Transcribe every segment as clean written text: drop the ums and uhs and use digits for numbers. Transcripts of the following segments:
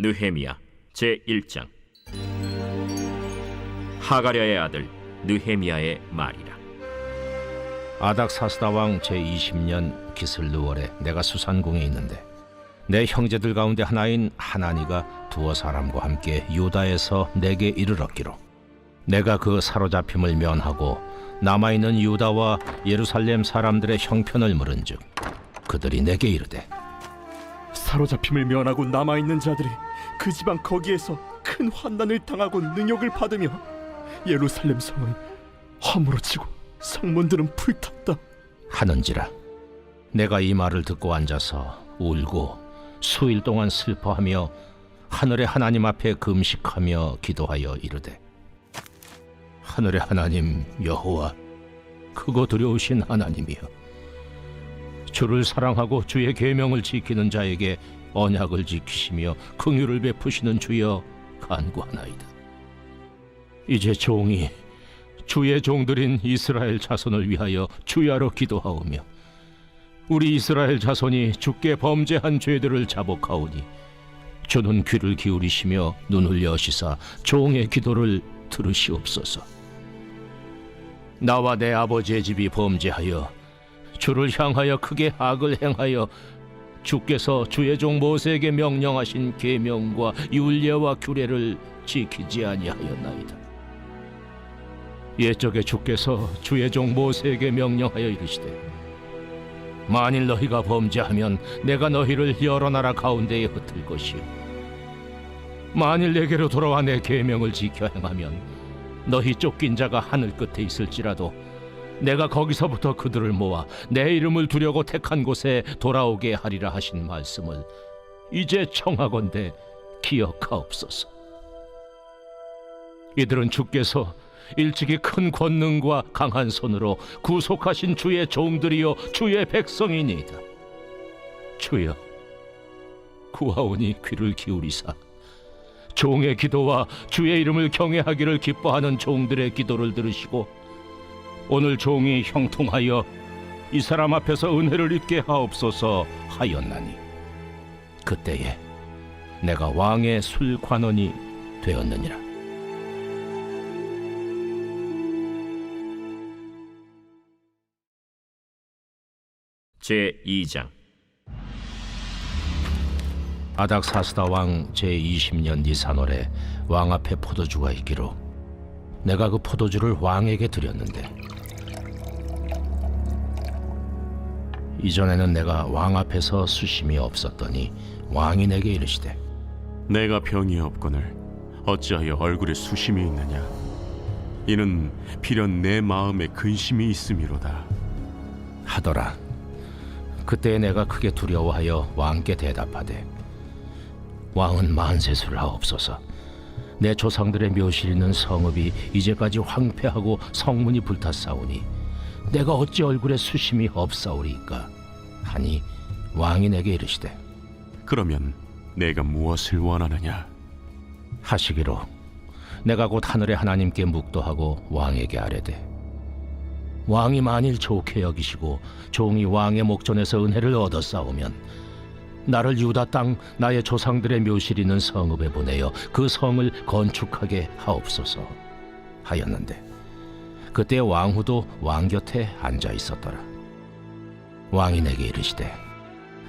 느헤미야 제1장. 하가랴의 아들 느헤미야의 말이라. 아닥사스다 왕 제20년 기슬르월에 내가 수산궁에 있는데 내 형제들 가운데 하나인 하나니가 두어 사람과 함께 유다에서 내게 이르렀기로 내가 그 사로잡힘을 면하고 남아있는 유다와 예루살렘 사람들의 형편을 물은즉 그들이 내게 이르되 사로잡힘을 면하고 남아있는 자들이 그 지방 거기에서 큰 환난을 당하고 능욕을 받으며 예루살렘 성은 허물어 지고 성문들은 불탔다 하는지라. 내가 이 말을 듣고 앉아서 울고 수일 동안 슬퍼하며 하늘의 하나님 앞에 금식하며 기도하여 이르되 하늘의 하나님 여호와 크고 두려우신 하나님이여, 주를 사랑하고 주의 계명을 지키는 자에게 언약을 지키시며 긍휼을 베푸시는 주여 간구하나이다. 이제 종이 주의 종들인 이스라엘 자손을 위하여 주야로 기도하오며 우리 이스라엘 자손이 주께 범죄한 죄들을 자복하오니 주는 귀를 기울이시며 눈을 여시사 종의 기도를 들으시옵소서. 나와 내 아버지의 집이 범죄하여 주를 향하여 크게 악을 행하여 주께서 주의 종 모세에게 명령하신 계명과 율례와 규례를 지키지 아니하였나이다. 옛적에 주께서 주의 종 모세에게 명령하여 이르시되 만일 너희가 범죄하면 내가 너희를 여러 나라 가운데에 흩을 것이요 만일 내게로 돌아와 내 계명을 지켜 행하면 너희 쫓긴 자가 하늘 끝에 있을지라도 내가 거기서부터 그들을 모아 내 이름을 두려고 택한 곳에 돌아오게 하리라 하신 말씀을 이제 청하건대 기억하옵소서. 이들은 주께서 일찍이 큰 권능과 강한 손으로 구속하신 주의 종들이요 주의 백성이니이다. 주여 구하오니 귀를 기울이사 종의 기도와 주의 이름을 경외하기를 기뻐하는 종들의 기도를 들으시고 오늘 종이 형통하여 이 사람 앞에서 은혜를 입게 하옵소서 하였나니 그때에 내가 왕의 술관원이 되었느니라. 제2장. 아닥사스다 왕 제20년 니산월에 왕 앞에 포도주가 있기로 내가 그 포도주를 왕에게 드렸는데 이전에는 내가 왕 앞에서 수심이 없었더니 왕이 내게 이르시되 내가 병이 없거늘 어찌하여 얼굴에 수심이 있느냐? 이는 비련 내 마음에 근심이 있음이로다 하더라. 그때 내가 크게 두려워하여 왕께 대답하되 왕은 만세수를 하옵소서. 내 조상들의 묘실 있는 성읍이 이제까지 황폐하고 성문이 불탔사오니 내가 어찌 얼굴에 수심이 없사오리까 하니 왕이 내게 이르시되 그러면 내가 무엇을 원하느냐? 하시기로 내가 곧 하늘의 하나님께 묵도하고 왕에게 아뢰되 왕이 만일 좋게 여기시고 종이 왕의 목전에서 은혜를 얻었사오면 나를 유다 땅 나의 조상들의 묘실 있는 성읍에 보내어 그 성을 건축하게 하옵소서 하였는데 그때 왕후도 왕 곁에 앉아 있었더라. 왕이 내게 이르시되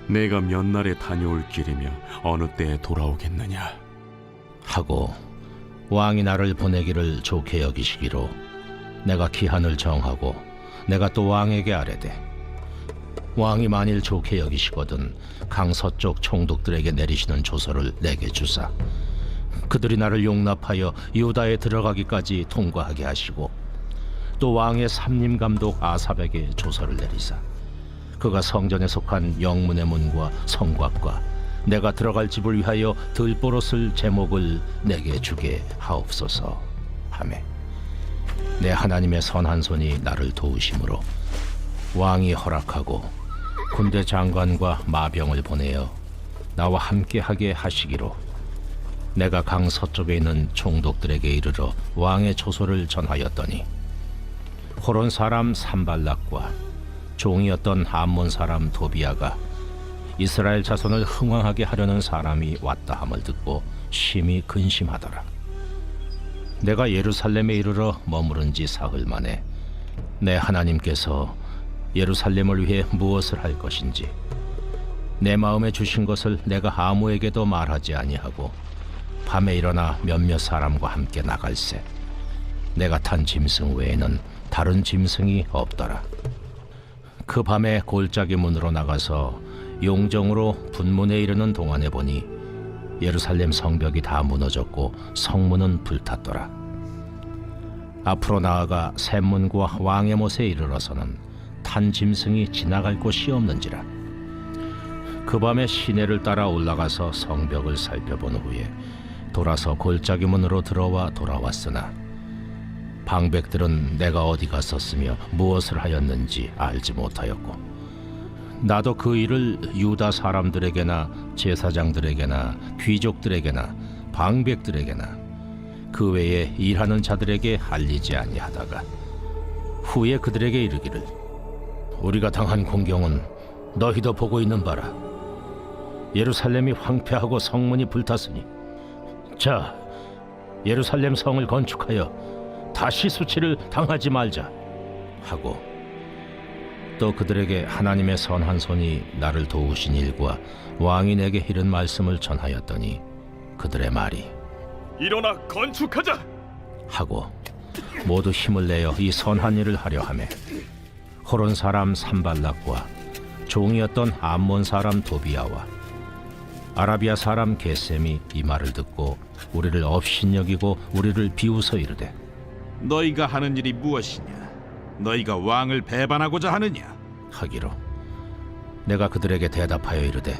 내가 몇 날에 다녀올 길이며 어느 때에 돌아오겠느냐? 하고 왕이 나를 보내기를 좋게 여기시기로 내가 기한을 정하고 내가 또 왕에게 아뢰되 왕이 만일 좋게 여기시거든 강서쪽 총독들에게 내리시는 조서를 내게 주사 그들이 나를 용납하여 유다에 들어가기까지 통과하게 하시고 또 왕의 삼림감독 아삽에게 조서를 내리사 그가 성전에 속한 영문의 문과 성곽과 내가 들어갈 집을 위하여 들보로 쓸 제목을 내게 주게 하옵소서 하매 내 하나님의 선한 손이 나를 도우심으로 왕이 허락하고 군대 장관과 마병을 보내어 나와 함께하게 하시기로 내가 강 서쪽에 있는 총독들에게 이르러 왕의 조소를 전하였더니 호론 사람 산발락과 종이었던 암몬 사람 도비아가 이스라엘 자손을 흥왕하게 하려는 사람이 왔다 함을 듣고 심히 근심하더라. 내가 예루살렘에 이르러 머무른 지 사흘 만에 내 하나님께서 예루살렘을 위해 무엇을 할 것인지 내 마음에 주신 것을 내가 아무에게도 말하지 아니하고 밤에 일어나 몇몇 사람과 함께 나갈새 내가 탄 짐승 외에는 다른 짐승이 없더라. 그 밤에 골짜기 문으로 나가서 용정으로 분문에 이르는 동안에 보니 예루살렘 성벽이 다 무너졌고 성문은 불탔더라. 앞으로 나아가 샘문과 왕의 못에 이르러서는 탄 짐승이 지나갈 곳이 없는지라. 그 밤에 시내를 따라 올라가서 성벽을 살펴본 후에 돌아서 골짜기 문으로 들어와 돌아왔으나 방백들은 내가 어디 갔었으며 무엇을 하였는지 알지 못하였고 나도 그 일을 유다 사람들에게나 제사장들에게나 귀족들에게나 방백들에게나 그 외에 일하는 자들에게 알리지 아니하다가 후에 그들에게 이르기를 우리가 당한 공경은 너희도 보고 있는 바라. 예루살렘이 황폐하고 성문이 불탔으니 자 예루살렘 성을 건축하여 다시 수치를 당하지 말자 하고 또 그들에게 하나님의 선한 손이 나를 도우신 일과 왕이 내게 이른 말씀을 전하였더니 그들의 말이 일어나 건축하자. 하고 모두 힘을 내어 이 선한 일을 하려 하매 호론 사람 산발락과 종이었던 암몬 사람 도비아와 아라비아 사람 게셈이 이 말을 듣고 우리를 업신여기고 우리를 비웃어 이르되 너희가 하는 일이 무엇이냐? 너희가 왕을 배반하고자 하느냐? 하기로 내가 그들에게 대답하여 이르되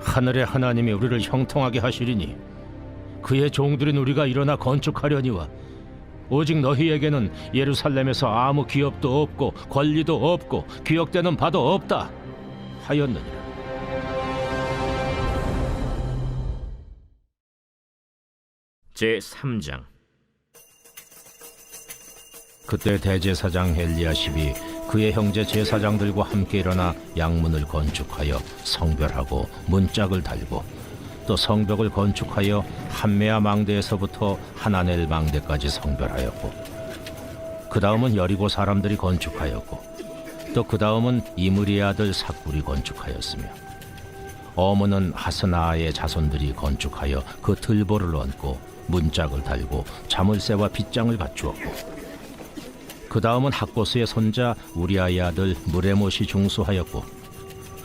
하늘의 하나님이 우리를 형통하게 하시리니 그의 종들인 우리가 일어나 건축하려니와 오직 너희에게는 예루살렘에서 아무 기업도 없고 권리도 없고 기억되는 바도 없다 하였느니라. 제3장. 그때 대제사장 엘리야십이 그의 형제 제사장들과 함께 일어나 양문을 건축하여 성별하고 문짝을 달고 또 성벽을 건축하여 한메아 망대에서부터 하나넬 망대까지 성별하였고 그 다음은 여리고 사람들이 건축하였고 또 그 다음은 이므리의 아들 삭굴이 건축하였으며 어문은 하스나의 자손들이 건축하여 그 들보를 얹고 문짝을 달고 자물쇠와 빗장을 갖추었고 그 다음은 학고스의 손자 우리아의 아들 무레못이 중수하였고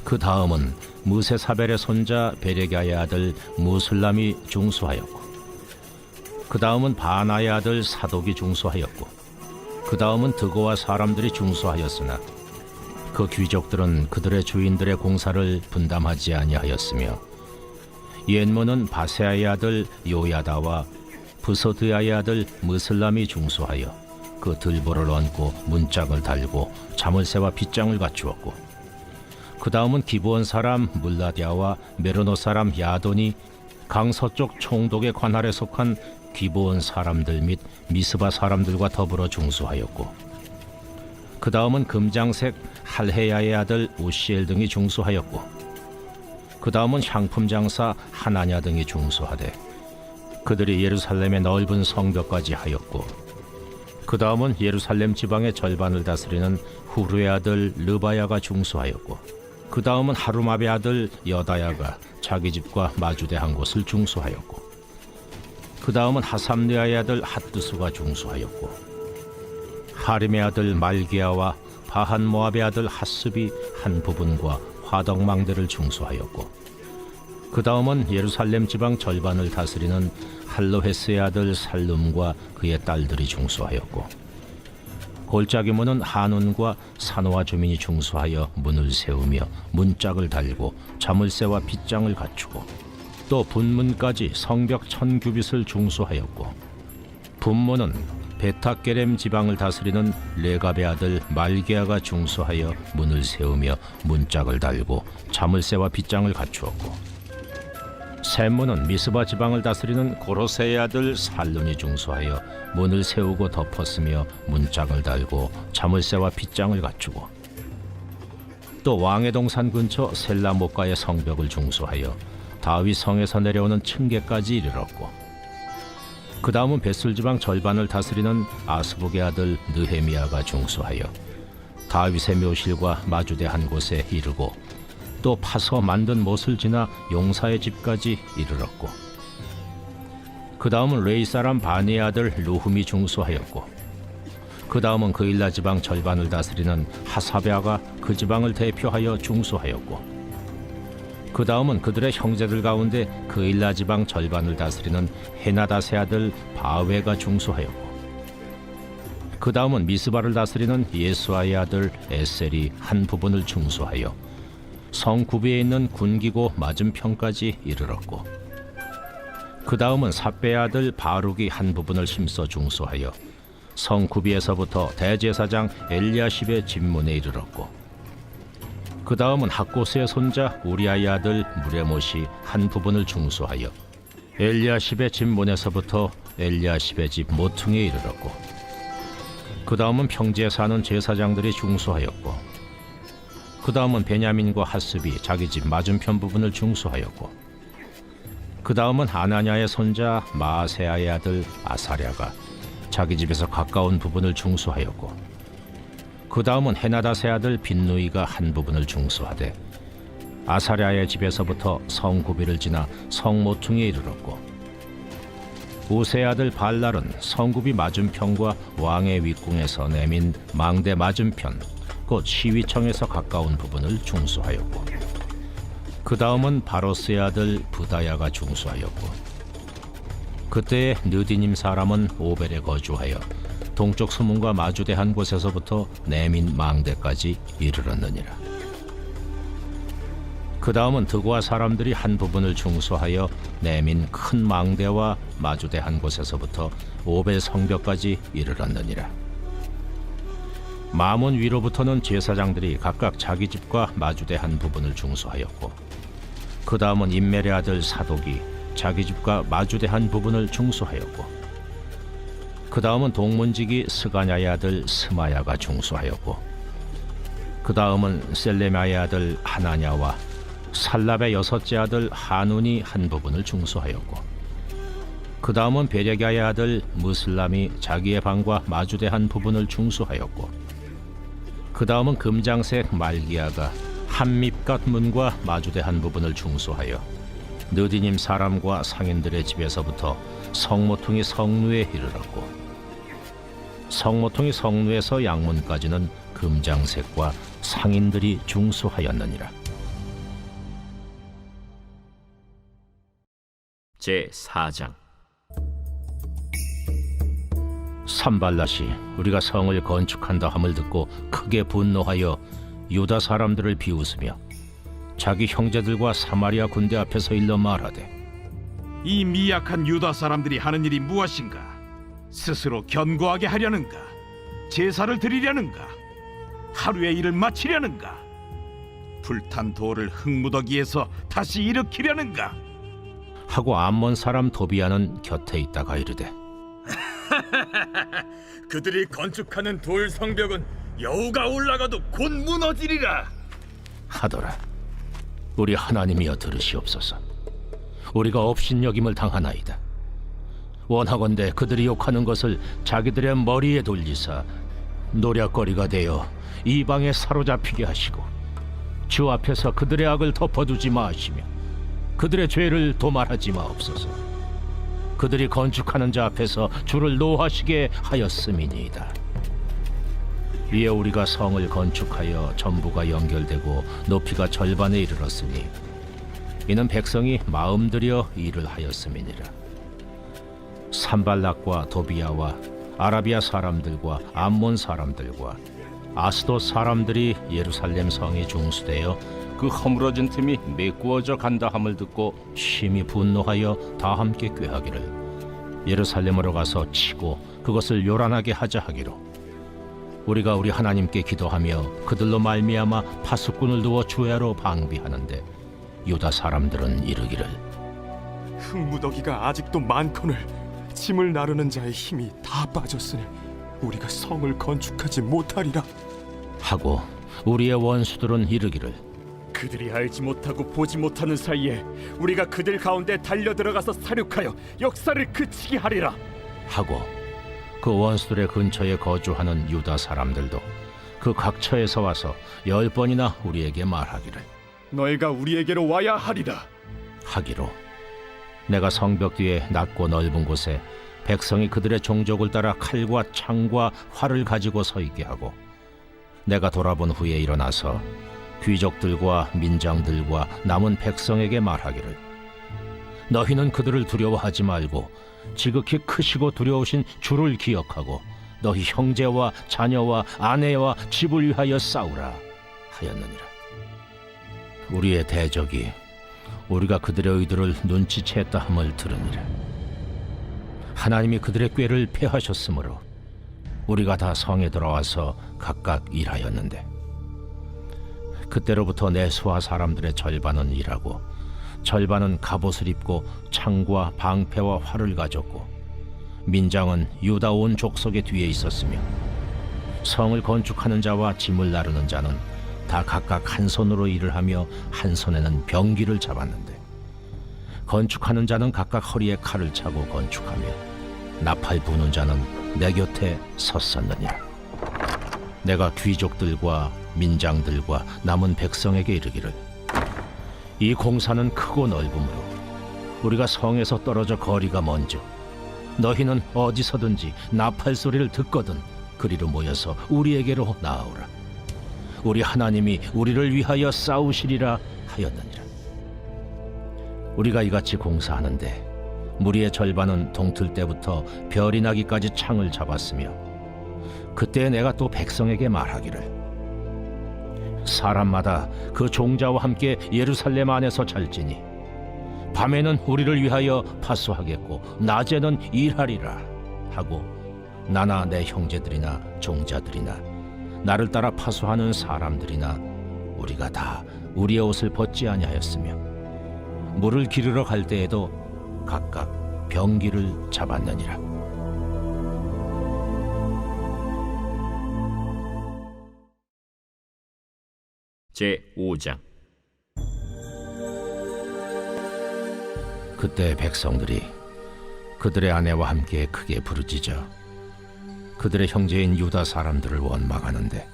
그 다음은 무세사벨의 손자 베레가의 아들 무술람이 중수하였고 그 다음은 바나의 아들 사독이 중수하였고 그 다음은 드고와 사람들이 중수하였으나 그 귀족들은 그들의 주인들의 공사를 분담하지 아니하였으며 옛문은 바세아의 아들 요야다와 부소드야의 아들 무슬람이 중수하여 그 들보를 얹고 문짝을 달고 자물쇠와 빗장을 갖추었고 그 다음은 기브온 사람 물라디아와 메르노 사람 야돈이 강서쪽 총독의 관할에 속한 기브온 사람들 및 미스바 사람들과 더불어 중수하였고 그 다음은 금장색 할헤야의 아들 우시엘 등이 중수하였고 그 다음은 향품 장사 하나냐 등이 중수하되 그들이 예루살렘의 넓은 성벽까지 하였고 그 다음은 예루살렘 지방의 절반을 다스리는 후르의 아들 르바야가 중수하였고 그 다음은 하루마베 아들 여다야가 자기 집과 마주대한 곳을 중수하였고 그 다음은 하삼느아의 아들 핫두수가 중수하였고 하림의 아들 말기야와 바한 모압의 아들 핫습이 한 부분과 화덕망대를 중수하였고 그 다음은 예루살렘 지방 절반을 다스리는 할로헤스의 아들 살룸과 그의 딸들이 중수하였고 골짜기 문은 한운과 산호와 주민이 중수하여 문을 세우며 문짝을 달고 자물쇠와 빗장을 갖추고 또 분문까지 성벽 1000규빗을 중수하였고 분문은 베타게렘 지방을 다스리는 레갑의 아들 말게아가 중수하여 문을 세우며 문짝을 달고 자물쇠와 빗장을 갖추었고 샘문은 미스바 지방을 다스리는 고로세의 아들 살룸이 중수하여 문을 세우고 덮었으며 문짝을 달고 자물쇠와 빗장을 갖추고 또 왕의 동산 근처 셀라못가의 성벽을 중수하여 다윗 성에서 내려오는 층계까지 이르렀고, 그 다음은 벳술 지방 절반을 다스리는 아스북의 아들 느헤미야가 중수하여 다윗의 묘실과 마주대 한 곳에 이르고, 또 파서 만든 못을 지나 용사의 집까지 이르렀고, 그 다음은 레이 사람 바니의 아들 루흠이 중수하였고, 그 다음은 그일라 지방 절반을 다스리는 하사베아가 그 지방을 대표하여 중수하였고, 그 다음은 그들의 형제들 가운데 그일라 지방 절반을 다스리는 헤나다세 아들 바웨가 중수하였고, 그 다음은 미스바를 다스리는 예수아의 아들 에셀이 한 부분을 중수하여 성 구비에 있는 군기고 맞은편까지 이르렀고, 그 다음은 삽베의 아들 바룩이 한 부분을 힘써 중수하여 성 구비에서부터 대제사장 엘리야십의 집문에 이르렀고, 그 다음은 학고스의 손자 우리아의 아들 무레못이 한 부분을 중수하여 엘리야십의 집문에서부터 엘리야십의 집 모퉁이에 이르렀고, 그 다음은 평지에 사는 제사장들이 중수하였고, 그 다음은 베냐민과 핫습이 자기 집 맞은편 부분을 중수하였고, 그 다음은 아나냐의 손자 마아세아의 아들 아사랴가 자기 집에서 가까운 부분을 중수하였고, 그 다음은 헤나다세 아들 빈누이가 한 부분을 중수하되 아사랴의 집에서부터 성 구비를 지나 성 모퉁이에 이르렀고, 우세의 아들 발랄은 성구비 맞은편과 왕의 윗궁에서 내민 망대 맞은편 곧 시위청에서 가까운 부분을 중수하였고, 그 다음은 바로스의 아들 부다야가 중수하였고, 그때의 느디님 사람은 오벨에 거주하여 동쪽 수문과 마주대 한 곳에서부터 내민 망대까지 이르렀느니라. 그 다음은 드고아 사람들이 한 부분을 중수하여 내민 큰 망대와 마주대 한 곳에서부터 오벨 성벽까지 이르렀느니라. 마문 위로부터는 제사장들이 각각 자기 집과 마주대 한 부분을 중수하였고, 그 다음은 임멜의 아들 사독이 자기 집과 마주대 한 부분을 중수하였고, 그 다음은 동문지기 스가냐의 아들 스마야가 중수하였고, 그 다음은 셀레마의 아들 하나냐와 살랍의 여섯째 아들 하눈이 한 부분을 중수하였고, 그 다음은 베레가의 아들 무슬람이 자기의 방과 마주대 한 부분을 중수하였고, 그 다음은 금장색 말기야가 한밉갓 문과 마주대 한 부분을 중수하여 느디님 사람과 상인들의 집에서부터 성모퉁이 성루에 이르렀고, 성모퉁이 성루에서 양문까지는 금장색과 상인들이 중수하였느니라. 제4장. 산발랏이 우리가 성을 건축한다 함을 듣고 크게 분노하여 유다 사람들을 비웃으며 자기 형제들과 사마리아 군대 앞에서 일러 말하되, 이 미약한 유다 사람들이 하는 일이 무엇인가? 스스로 견고하게 하려는가? 제사를 드리려는가? 하루의 일을 마치려는가? 불탄 돌을 흙무더기에서 다시 일으키려는가? 하고 암몬 사람 도비아는 곁에 있다가 이르되, 그들이 건축하는 돌 성벽은 여우가 올라가도 곧 무너지리라. 하더라. 우리 하나님이여 들으시옵소서. 우리가 업신여김을 당하나이다. 원하건대 그들이 욕하는 것을 자기들의 머리에 돌리사 노략거리가 되어 이방에 사로잡히게 하시고, 주 앞에서 그들의 악을 덮어두지 마시며 그들의 죄를 도말하지 마옵소서. 그들이 건축하는 자 앞에서 주를 노하시게 하였음이니이다. 이에 우리가 성을 건축하여 전부가 연결되고 높이가 절반에 이르렀으니 이는 백성이 마음들여 일을 하였음이니라. 산발락과 도비아와 아라비아 사람들과 암몬 사람들과 아스돗 사람들이 예루살렘 성이 중수되어 그 허물어진 틈이 메꾸어져 간다 함을 듣고 심히 분노하여 다 함께 꾀하기를 예루살렘으로 가서 치고 그것을 요란하게 하자 하기로, 우리가 우리 하나님께 기도하며 그들로 말미암아 파수꾼을 두어 주야로 방비하는데 유다 사람들은 이르기를, 흙무더기가 아직도 많거늘 짐을 나르는 자의 힘이 다 빠졌으니 우리가 성을 건축하지 못하리라. 하고 우리의 원수들은 이르기를 그들이 알지 못하고 보지 못하는 사이에 우리가 그들 가운데 달려 들어가서 사륙하여 역사를 그치게 하리라. 하고 그 원수들의 근처에 거주하는 유다 사람들도 그 각처에서 와서 10번이나 우리에게 말하기를 너희가 우리에게로 와야 하리라. 하기로 내가 성벽 뒤에 낮고 넓은 곳에 백성이 그들의 종족을 따라 칼과 창과 활을 가지고 서 있게 하고 내가 돌아본 후에 일어나서 귀족들과 민장들과 남은 백성에게 말하기를 너희는 그들을 두려워하지 말고 지극히 크시고 두려우신 주를 기억하고 너희 형제와 자녀와 아내와 집을 위하여 싸우라 하였느니라. 우리의 대적이 우리가 그들의 의도를 눈치챘다 함을 들으니라. 하나님이 그들의 꾀를 패하셨으므로 우리가 다 성에 들어와서 각각 일하였는데 그때로부터 내 수하 사람들의 절반은 일하고 절반은 갑옷을 입고 창과 방패와 활을 가졌고 민장은 유다 온 족속의 뒤에 있었으며 성을 건축하는 자와 짐을 나르는 자는 다 각각 한 손으로 일을 하며 한 손에는 병기를 잡았는데 건축하는 자는 각각 허리에 칼을 차고 건축하며 나팔 부는 자는 내 곁에 섰었느니라. 내가 귀족들과 민장들과 남은 백성에게 이르기를 이 공사는 크고 넓으므로 우리가 성에서 떨어져 거리가 먼저 너희는 어디서든지 나팔 소리를 듣거든 그리로 모여서 우리에게로 나아오라. 우리 하나님이 우리를 위하여 싸우시리라 하였느니라. 우리가 이같이 공사하는데 무리의 절반은 동틀 때부터 별이 나기까지 창을 잡았으며 그때 내가 또 백성에게 말하기를 사람마다 그 종자와 함께 예루살렘 안에서 잘지니 밤에는 우리를 위하여 파수하겠고 낮에는 일하리라 하고 나나 내 형제들이나 종자들이나 나를 따라 파수하는 사람들이나 우리가 다 우리의 옷을 벗지 아니하였으며 물을 기르러 갈 때에도 각각 병기를 잡았느니라. 제5장. 그때 백성들이 그들의 아내와 함께 크게 부르짖어 그들의 형제인 유다 사람들을 원망하는데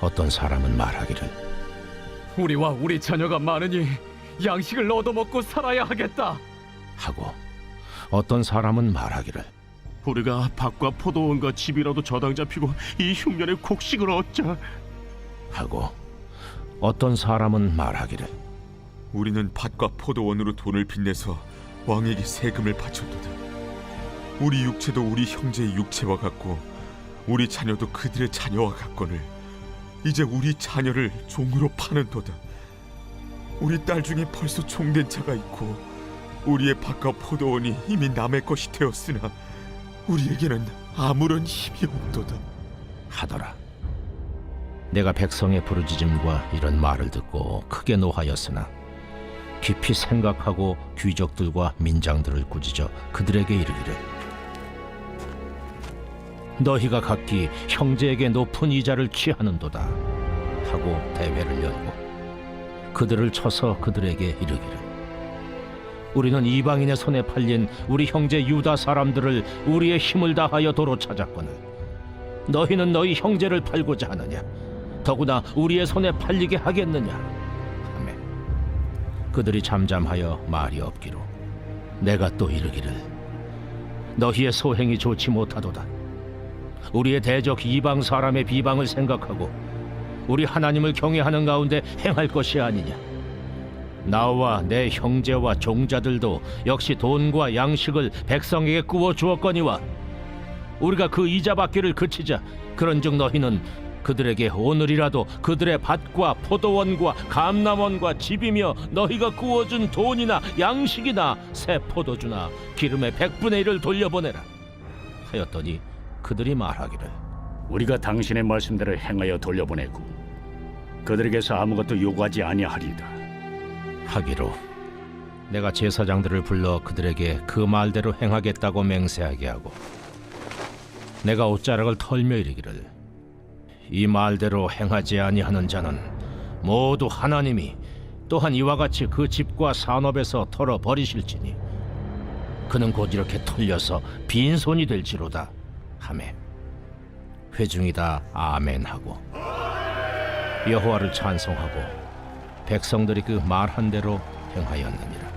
어떤 사람은 말하기를 우리와 우리 자녀가 많으니 양식을 얻어먹고 살아야 하겠다 하고 어떤 사람은 말하기를 우리가 밭과 포도원과 집이라도 저당 잡히고 이 흉년에 곡식을 얻자. 하고 어떤 사람은 말하기를 우리는 밭과 포도원으로 돈을 빚내서 왕에게 세금을 바쳤도다. 우리 육체도 우리 형제의 육체와 같고 우리 자녀도 그들의 자녀와 같거늘 이제 우리 자녀를 종으로 파는도다. 우리 딸 중에 벌써 종된 자가 있고 우리의 밭과 포도원이 이미 남의 것이 되었으나 우리에게는 아무런 힘이 없도다 하더라. 내가 백성의 부르짖음과 이런 말을 듣고 크게 노하였으나 깊이 생각하고 귀족들과 민장들을 꾸짖어 그들에게 이르기를 너희가 각기 형제에게 높은 이자를 취하는도다 하고 대회를 열고 그들을 쳐서 그들에게 이르기를 우리는 이방인의 손에 팔린 우리 형제 유다 사람들을 우리의 힘을 다하여 도로 찾았거늘 너희는 너희 형제를 팔고자 하느냐 더구나 우리의 손에 팔리게 하겠느냐 하매 그들이 잠잠하여 말이 없기로 내가 또 이르기를 너희의 소행이 좋지 못하도다. 우리의 대적 이방 사람의 비방을 생각하고 우리 하나님을 경외하는 가운데 행할 것이 아니냐. 나와 내 형제와 종자들도 역시 돈과 양식을 백성에게 꾸어 주었거니와 우리가 그 이자 받기를 그치자 그런즉 너희는 그들에게 오늘이라도 그들의 밭과 포도원과 감람원과 집이며 너희가 구워준 돈이나 양식이나 새 포도주나 기름의 100분의 1을 돌려보내라 하였더니 그들이 말하기를 우리가 당신의 말씀대로 행하여 돌려보내고 그들에게서 아무것도 요구하지 아니하리이다. 하기로 내가 제사장들을 불러 그들에게 그 말대로 행하겠다고 맹세하게 하고 내가 옷자락을 털며 이르기를 이 말대로 행하지 아니하는 자는 모두 하나님이 또한 이와 같이 그 집과 산업에서 털어 버리실지니 그는 곧 이렇게 털려서 빈손이 될지로다 하매 회중이 다 아멘하고 여호와를 찬송하고 백성들이 그 말한 대로 행하였느니라.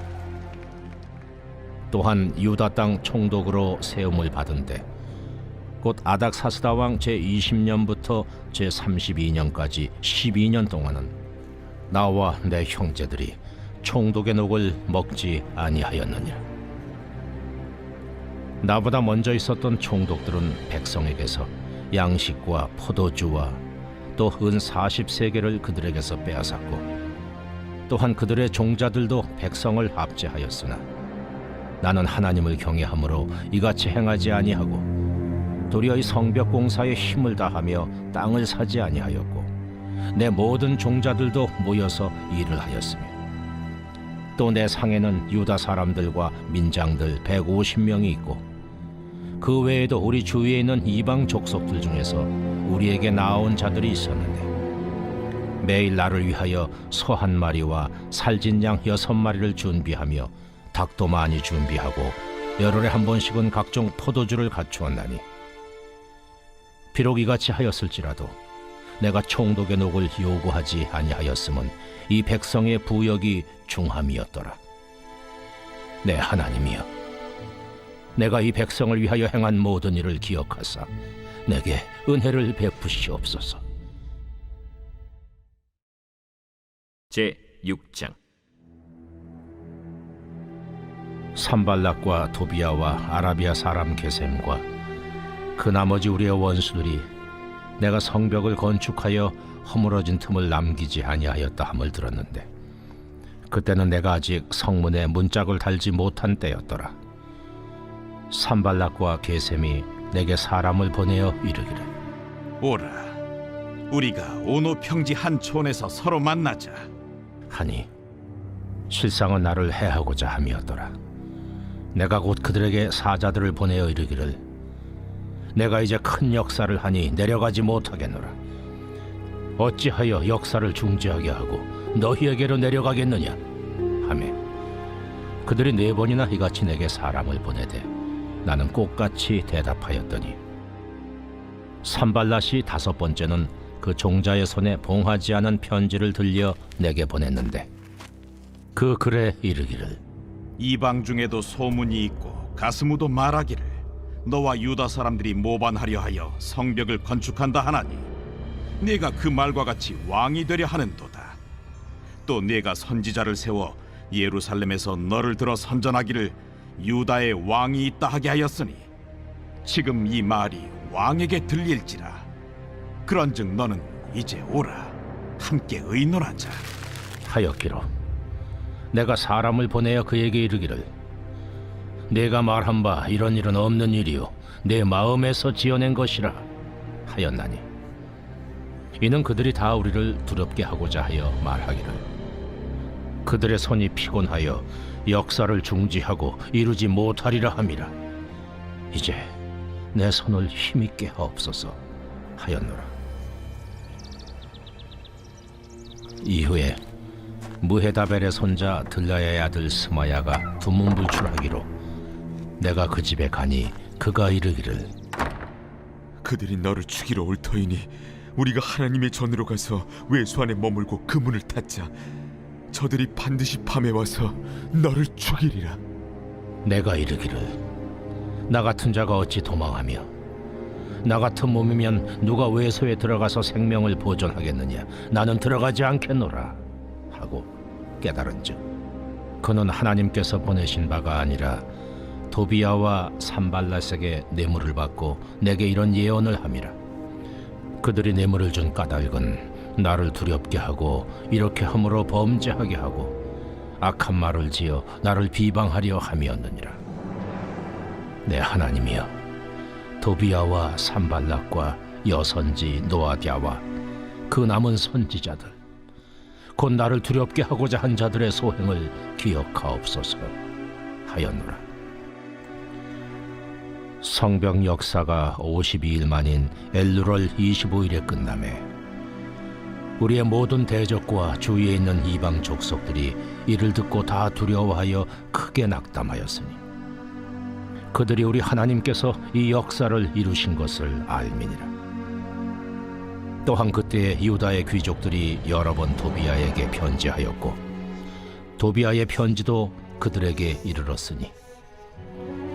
또한 유다 땅 총독으로 세움을 받은데 곧 아닥사스다 왕 제20년부터 제32년까지 12년 동안은 나와 내 형제들이 총독의 녹을 먹지 아니하였느니라. 나보다 먼저 있었던 총독들은 백성에게서 양식과 포도주와 또 은 40세겔을 그들에게서 빼앗았고 또한 그들의 종자들도 백성을 압제하였으나 나는 하나님을 경외함으로 이같이 행하지 아니하고 도리어 이 성벽 공사에 힘을 다하며 땅을 사지 아니하였고 내 모든 종자들도 모여서 일을 하였으며 또 내 상에는 유다 사람들과 민장들 150명이 있고 그 외에도 우리 주위에 있는 이방 족속들 중에서 우리에게 나아온 자들이 있었는데 매일 나를 위하여 소 1마리와 살진 양 6마리를 준비하며 닭도 많이 준비하고 열흘에 한 번씩은 각종 포도주를 갖추었나니 비록 이같이 하였을지라도 내가 총독의 녹을 요구하지 아니하였음은 이 백성의 부역이 중함이었더라. 내 하나님이여, 내가 이 백성을 위하여 행한 모든 일을 기억하사 내게 은혜를 베푸시옵소서. 제6장 산발락과 도비아와 아라비아 사람 게셈과 그 나머지 우리의 원수들이 내가 성벽을 건축하여 허물어진 틈을 남기지 아니하였다 함을 들었는데 그때는 내가 아직 성문에 문짝을 달지 못한 때였더라. 산발락과 게셈이 내게 사람을 보내어 이르기를 오라, 우리가 오노 평지 한 촌에서 서로 만나자 하니 실상은 나를 해하고자 함이었더라. 내가 곧 그들에게 사자들을 보내어 이르기를 내가 이제 큰 역사를 하니 내려가지 못하겠노라. 어찌하여 역사를 중지하게 하고 너희에게로 내려가겠느냐 하매 그들이 4번이나 이같이 내게 사람을 보내되 나는 꽃같이 대답하였더니 산발랏이 5번째는 그 종자의 손에 봉하지 않은 편지를 들려 내게 보냈는데 그 글에 이르기를 이방 중에도 소문이 있고 가스무도 말하기를 너와 유다 사람들이 모반하려 하여 성벽을 건축한다 하나니 네가 그 말과 같이 왕이 되려 하는도다. 또 네가 선지자를 세워 예루살렘에서 너를 들어 선전하기를 유다의 왕이 있다 하게 하였으니 지금 이 말이 왕에게 들릴지라. 그런즉 너는 이제 오라, 함께 의논하자 하였기로 내가 사람을 보내어 그에게 이르기를 내가 말한 바 이런 일은 없는 일이요 내 마음에서 지어낸 것이라 하였나니 이는 그들이 다 우리를 두렵게 하고자 하여 말하기를 그들의 손이 피곤하여 역사를 중지하고 이루지 못하리라 함이라. 이제 내 손을 힘있게 하옵소서 하였노라. 이후에 무헤다벨의 손자 들라야의 아들 스마야가 두문불출하기로 내가 그 집에 가니 그가 이르기를 그들이 너를 죽이러 올 터이니 우리가 하나님의 전으로 가서 외수 안에 머물고 그 문을 닫자. 저들이 반드시 밤에 와서 너를 죽이리라. 내가 이르기를 나 같은 자가 어찌 도망하며 나 같은 몸이면 누가 외소에 들어가서 생명을 보존하겠느냐. 나는 들어가지 않겠노라 하고 깨달은즉 그는 하나님께서 보내신 바가 아니라 도비아와 산발랏에게 뇌물을 받고 내게 이런 예언을 함이라. 그들이 뇌물을 준 까닭은 나를 두렵게 하고 이렇게 함으로 범죄하게 하고 악한 말을 지어 나를 비방하려 함이었느니라. 내 하나님이여, 도비아와 산발락과 여선지 노아디아와 그 남은 선지자들 곧 나를 두렵게 하고자 한 자들의 소행을 기억하옵소서 하였노라. 성벽 역사가 52일 만인 엘루럴 25일에 끝나매 우리의 모든 대적과 주위에 있는 이방 족속들이 이를 듣고 다 두려워하여 크게 낙담하였으니 그들이 우리 하나님께서 이 역사를 이루신 것을 알미니라. 또한 그때에 유다의 귀족들이 여러 번 도비아에게 편지하였고 도비아의 편지도 그들에게 이르렀으니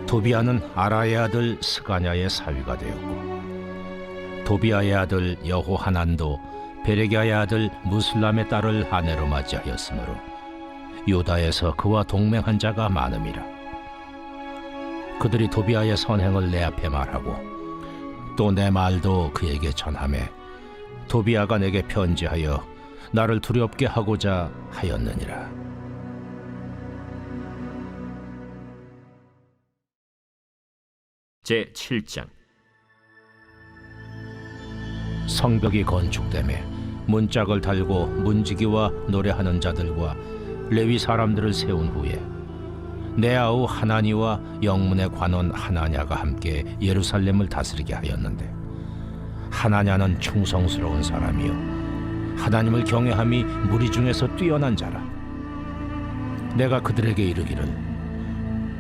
도비아는 아라의 아들 스가냐의 사위가 되었고 도비아의 아들 여호하난도 베레기아의 아들 무슬람의 딸을 아내로 맞이하였으므로 유다에서 그와 동맹한 자가 많음이라. 그들이 도비아의 선행을 내 앞에 말하고 또 내 말도 그에게 전하매 도비아가 내게 편지하여 나를 두렵게 하고자 하였느니라. 제 7장. 성벽이 건축되매 문짝을 달고 문지기와 노래하는 자들과 레위 사람들을 세운 후에 내 아우 하나니와 영문의 관원 하나냐가 함께 예루살렘을 다스리게 하였는데 하나냐는 충성스러운 사람이요 하나님을 경외함이 무리 중에서 뛰어난 자라. 내가 그들에게 이르기를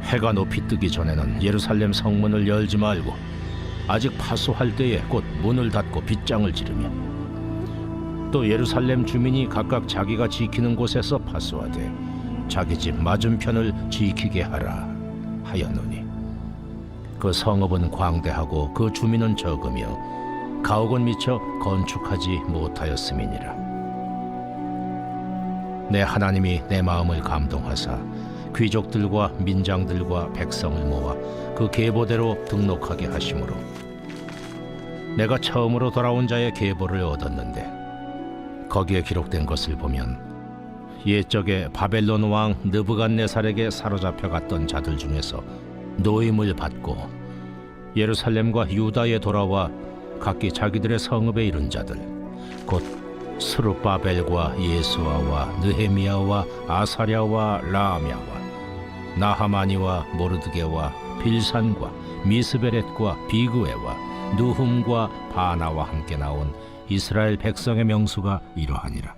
해가 높이 뜨기 전에는 예루살렘 성문을 열지 말고 아직 파수할 때에 곧 문을 닫고 빗장을 지르며 또 예루살렘 주민이 각각 자기가 지키는 곳에서 파수하되 자기 집 맞은편을 지키게 하라 하였노니 그 성읍은 광대하고 그 주민은 적으며 가옥은 미처 건축하지 못하였음이니라. 내 하나님이 내 마음을 감동하사 귀족들과 민장들과 백성을 모아 그 계보대로 등록하게 하심으로 내가 처음으로 돌아온 자의 계보를 얻었는데 거기에 기록된 것을 보면 옛적에 바벨론 왕 느부갓네살에게 사로잡혀 갔던 자들 중에서 노임을 받고 예루살렘과 유다에 돌아와 각기 자기들의 성읍에 이른 자들 곧 스룹바벨과 예수아와 느헤미야와 아사랴와 라암야와 나하마니와 모르드게와 빌산과 미스베렛과 비그웨와 누훔과 바나와 함께 나온 이스라엘 백성의 명수가 이러하니라.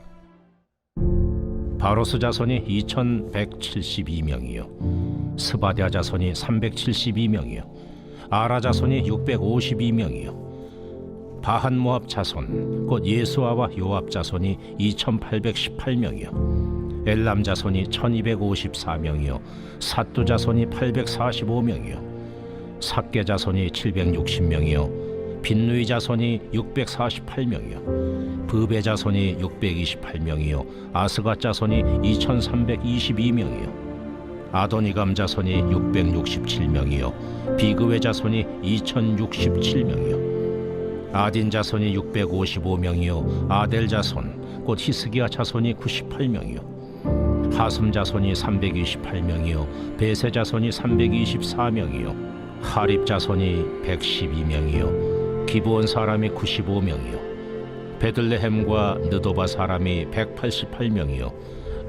바로스 자손이 2172명이요 스바랴 자손이 372명이요 아라 자손이 652명이요 바한 모압 자손 곧 예수아와 요압 자손이 2818명이요 엘람 자손이 1254명이요 삿두 자손이 845명이요 삭게 자손이 760명이요 빈누이 자손이 648명이요 브베 자손이 628명이요 아스갓 자손이 2322명이요 아도니감 자손이 667명이요 비그웨 자손이 2067명이요 아딘 자손이 655명이요 아델 자손 곧 히스기야 자손이 98명이요 하슴 자손이 328명이요 베세 자손이 324명이요 하립 자손이 112명이요 기브온 사람이 95명이요 베들레헴과 느도바 사람이 188명이요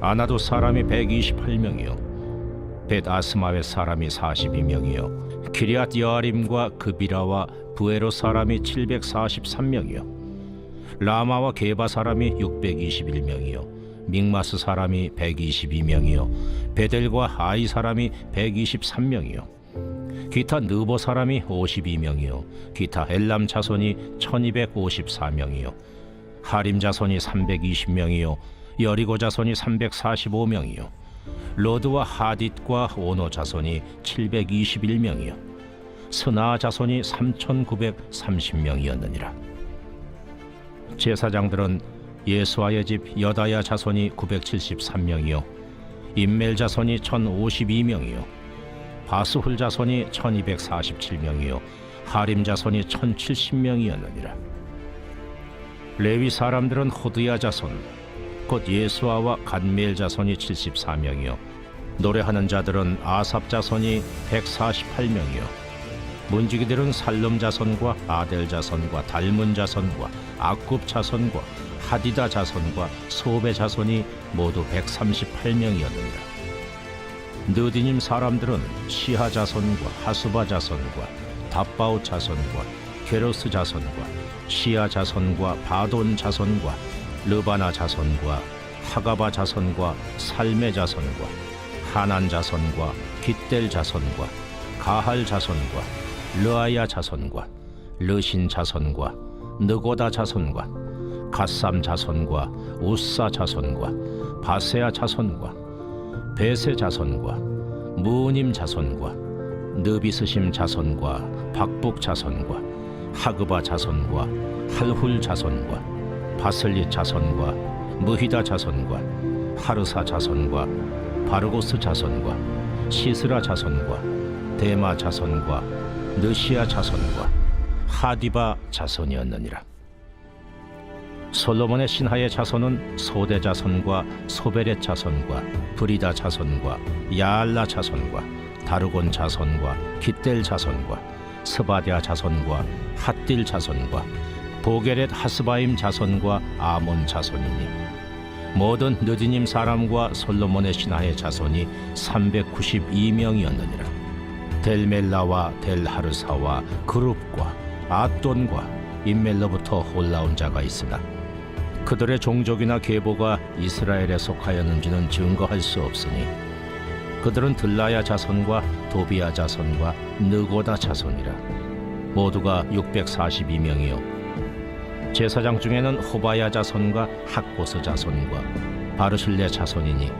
아나도 사람이 128명이요 벳아스마웨 사람이 42명이요 기리앗 여아림과 그비라와 부에로 사람이 743명이요 라마와 게바 사람이 621명이요 믹마스 사람이 122명이요 베델과 아이 사람이 123명이요 기타 느보 사람이 52명이요 기타 엘람 자손이 1254명이요 하림 자손이 320명이요 여리고 자손이 345명이요 로드와 하딧과 오노 자손이 721명이요 스나 자손이 3930명이었느니라. 제사장들은 예수아의 집 여다야 자손이 973명이요 임멜 자손이 1052명이요 바스훌 자손이 1247명이요 하림 자손이 1070명이었느니라. 레위 사람들은 호드야 자손 곧 예수아와 간미엘 자손이 74명이요 노래하는 자들은 아삽 자손이 148명이요 문지기들은 살름 자손과 아델 자손과 달문 자손과 아굽 자손과 하디다 자손과 소베 자손이 모두 138명이었느니라. 느디님 사람들은 시하 자손과 하수바 자손과 답바오 자손과 게로스 자손과 시아 자손과 바돈 자손과 르바나 자손과 하가바 자손과 살메 자손과 하난 자손과 깃델 자손과 가할 자손과 르아야 자손과 르신 자손과 느고다 자손과 갓삼 자손과 우사 자손과 바세아 자손과 베세 자손과 무님 자손과 느비스심 자손과 박북 자손과 하그바 자손과 할훌 자손과 바슬리 자손과 무히다 자손과 하르사 자손과 바르고스 자손과 시스라 자손과 데마 자손과 느시아 자손과 하디바 자손이었느니라. 솔로몬의 신하의 자손은 소대 자손과 소베렛 자손과 브리다 자손과 야알라 자손과 다르곤 자손과 깃델 자손과 스바디아 자손과 핫딜 자손과 보게렛 하스바임 자손과 아몬 자손이니 모든 느디님 사람과 솔로몬의 신하의 자손이 392명이었느니라. 델멜라와 델하르사와 그룹과 아돈과 임멜로부터 올라온 자가 있으나 그들의 종족이나 계보가 이스라엘에 속하였는지는 증거할 수 없으니 그들은 들라야 자손과 도비야 자손과 느고다 자손이라. 모두가 642명이요 제사장 중에는 호바야 자손과 학보스 자손과 바르실레 자손이니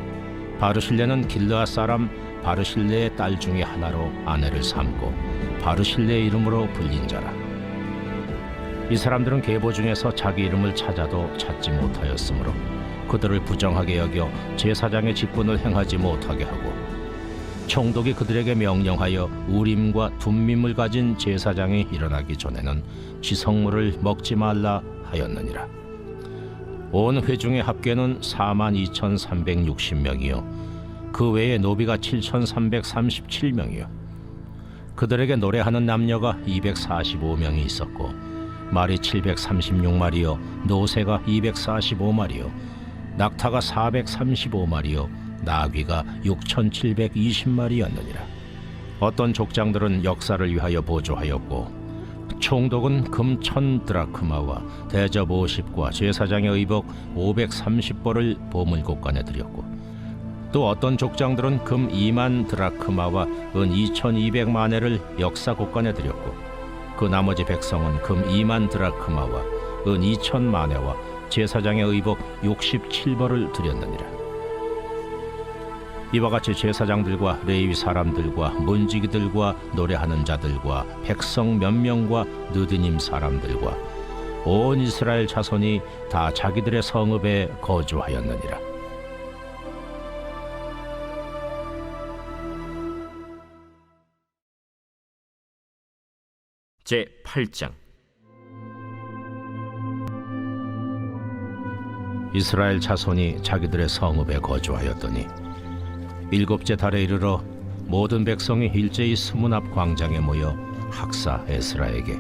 바르실레는 길르앗 사람 바르실레의 딸 중에 하나로 아내를 삼고 바르실레의 이름으로 불린 자라. 이 사람들은 계보 중에서 자기 이름을 찾아도 찾지 못하였으므로 그들을 부정하게 여겨 제사장의 직분을 행하지 못하게 하고 총독이 그들에게 명령하여 우림과 둠밈을 가진 제사장이 일어나기 전에는 지성물을 먹지 말라 하였느니라. 온 회중의 합계는 42,360명이요 그 외에 노비가 7,337명이요 그들에게 노래하는 남녀가 245명이 있었고 말이 736마리요 노새가 245마리요 낙타가 435마리요 나귀가 6,720마리였느니라. 어떤 족장들은 역사를 위하여 보조하였고 총독은 금 1,000드라크마와 대접 50과 제사장의 의복 530벌을 보물곳간에 드렸고 또 어떤 족장들은 금 2만 드라크마와 은 2,200마네를 역사곳간에 드렸고 그 나머지 백성은 금 2만 드라크마와 은 2,000마네와 제사장의 의복 67벌을 드렸느니라. 이와 같이 제사장들과 레위 사람들과 문지기들과 노래하는 자들과 백성 몇 명과 느디님 사람들과 온 이스라엘 자손이 다 자기들의 성읍에 거주하였느니라. 제 8장. 이스라엘 자손이 자기들의 성읍에 거주하였더니 일곱째 달에 이르러 모든 백성이 일제히 수문 앞 광장에 모여 학사 에스라에게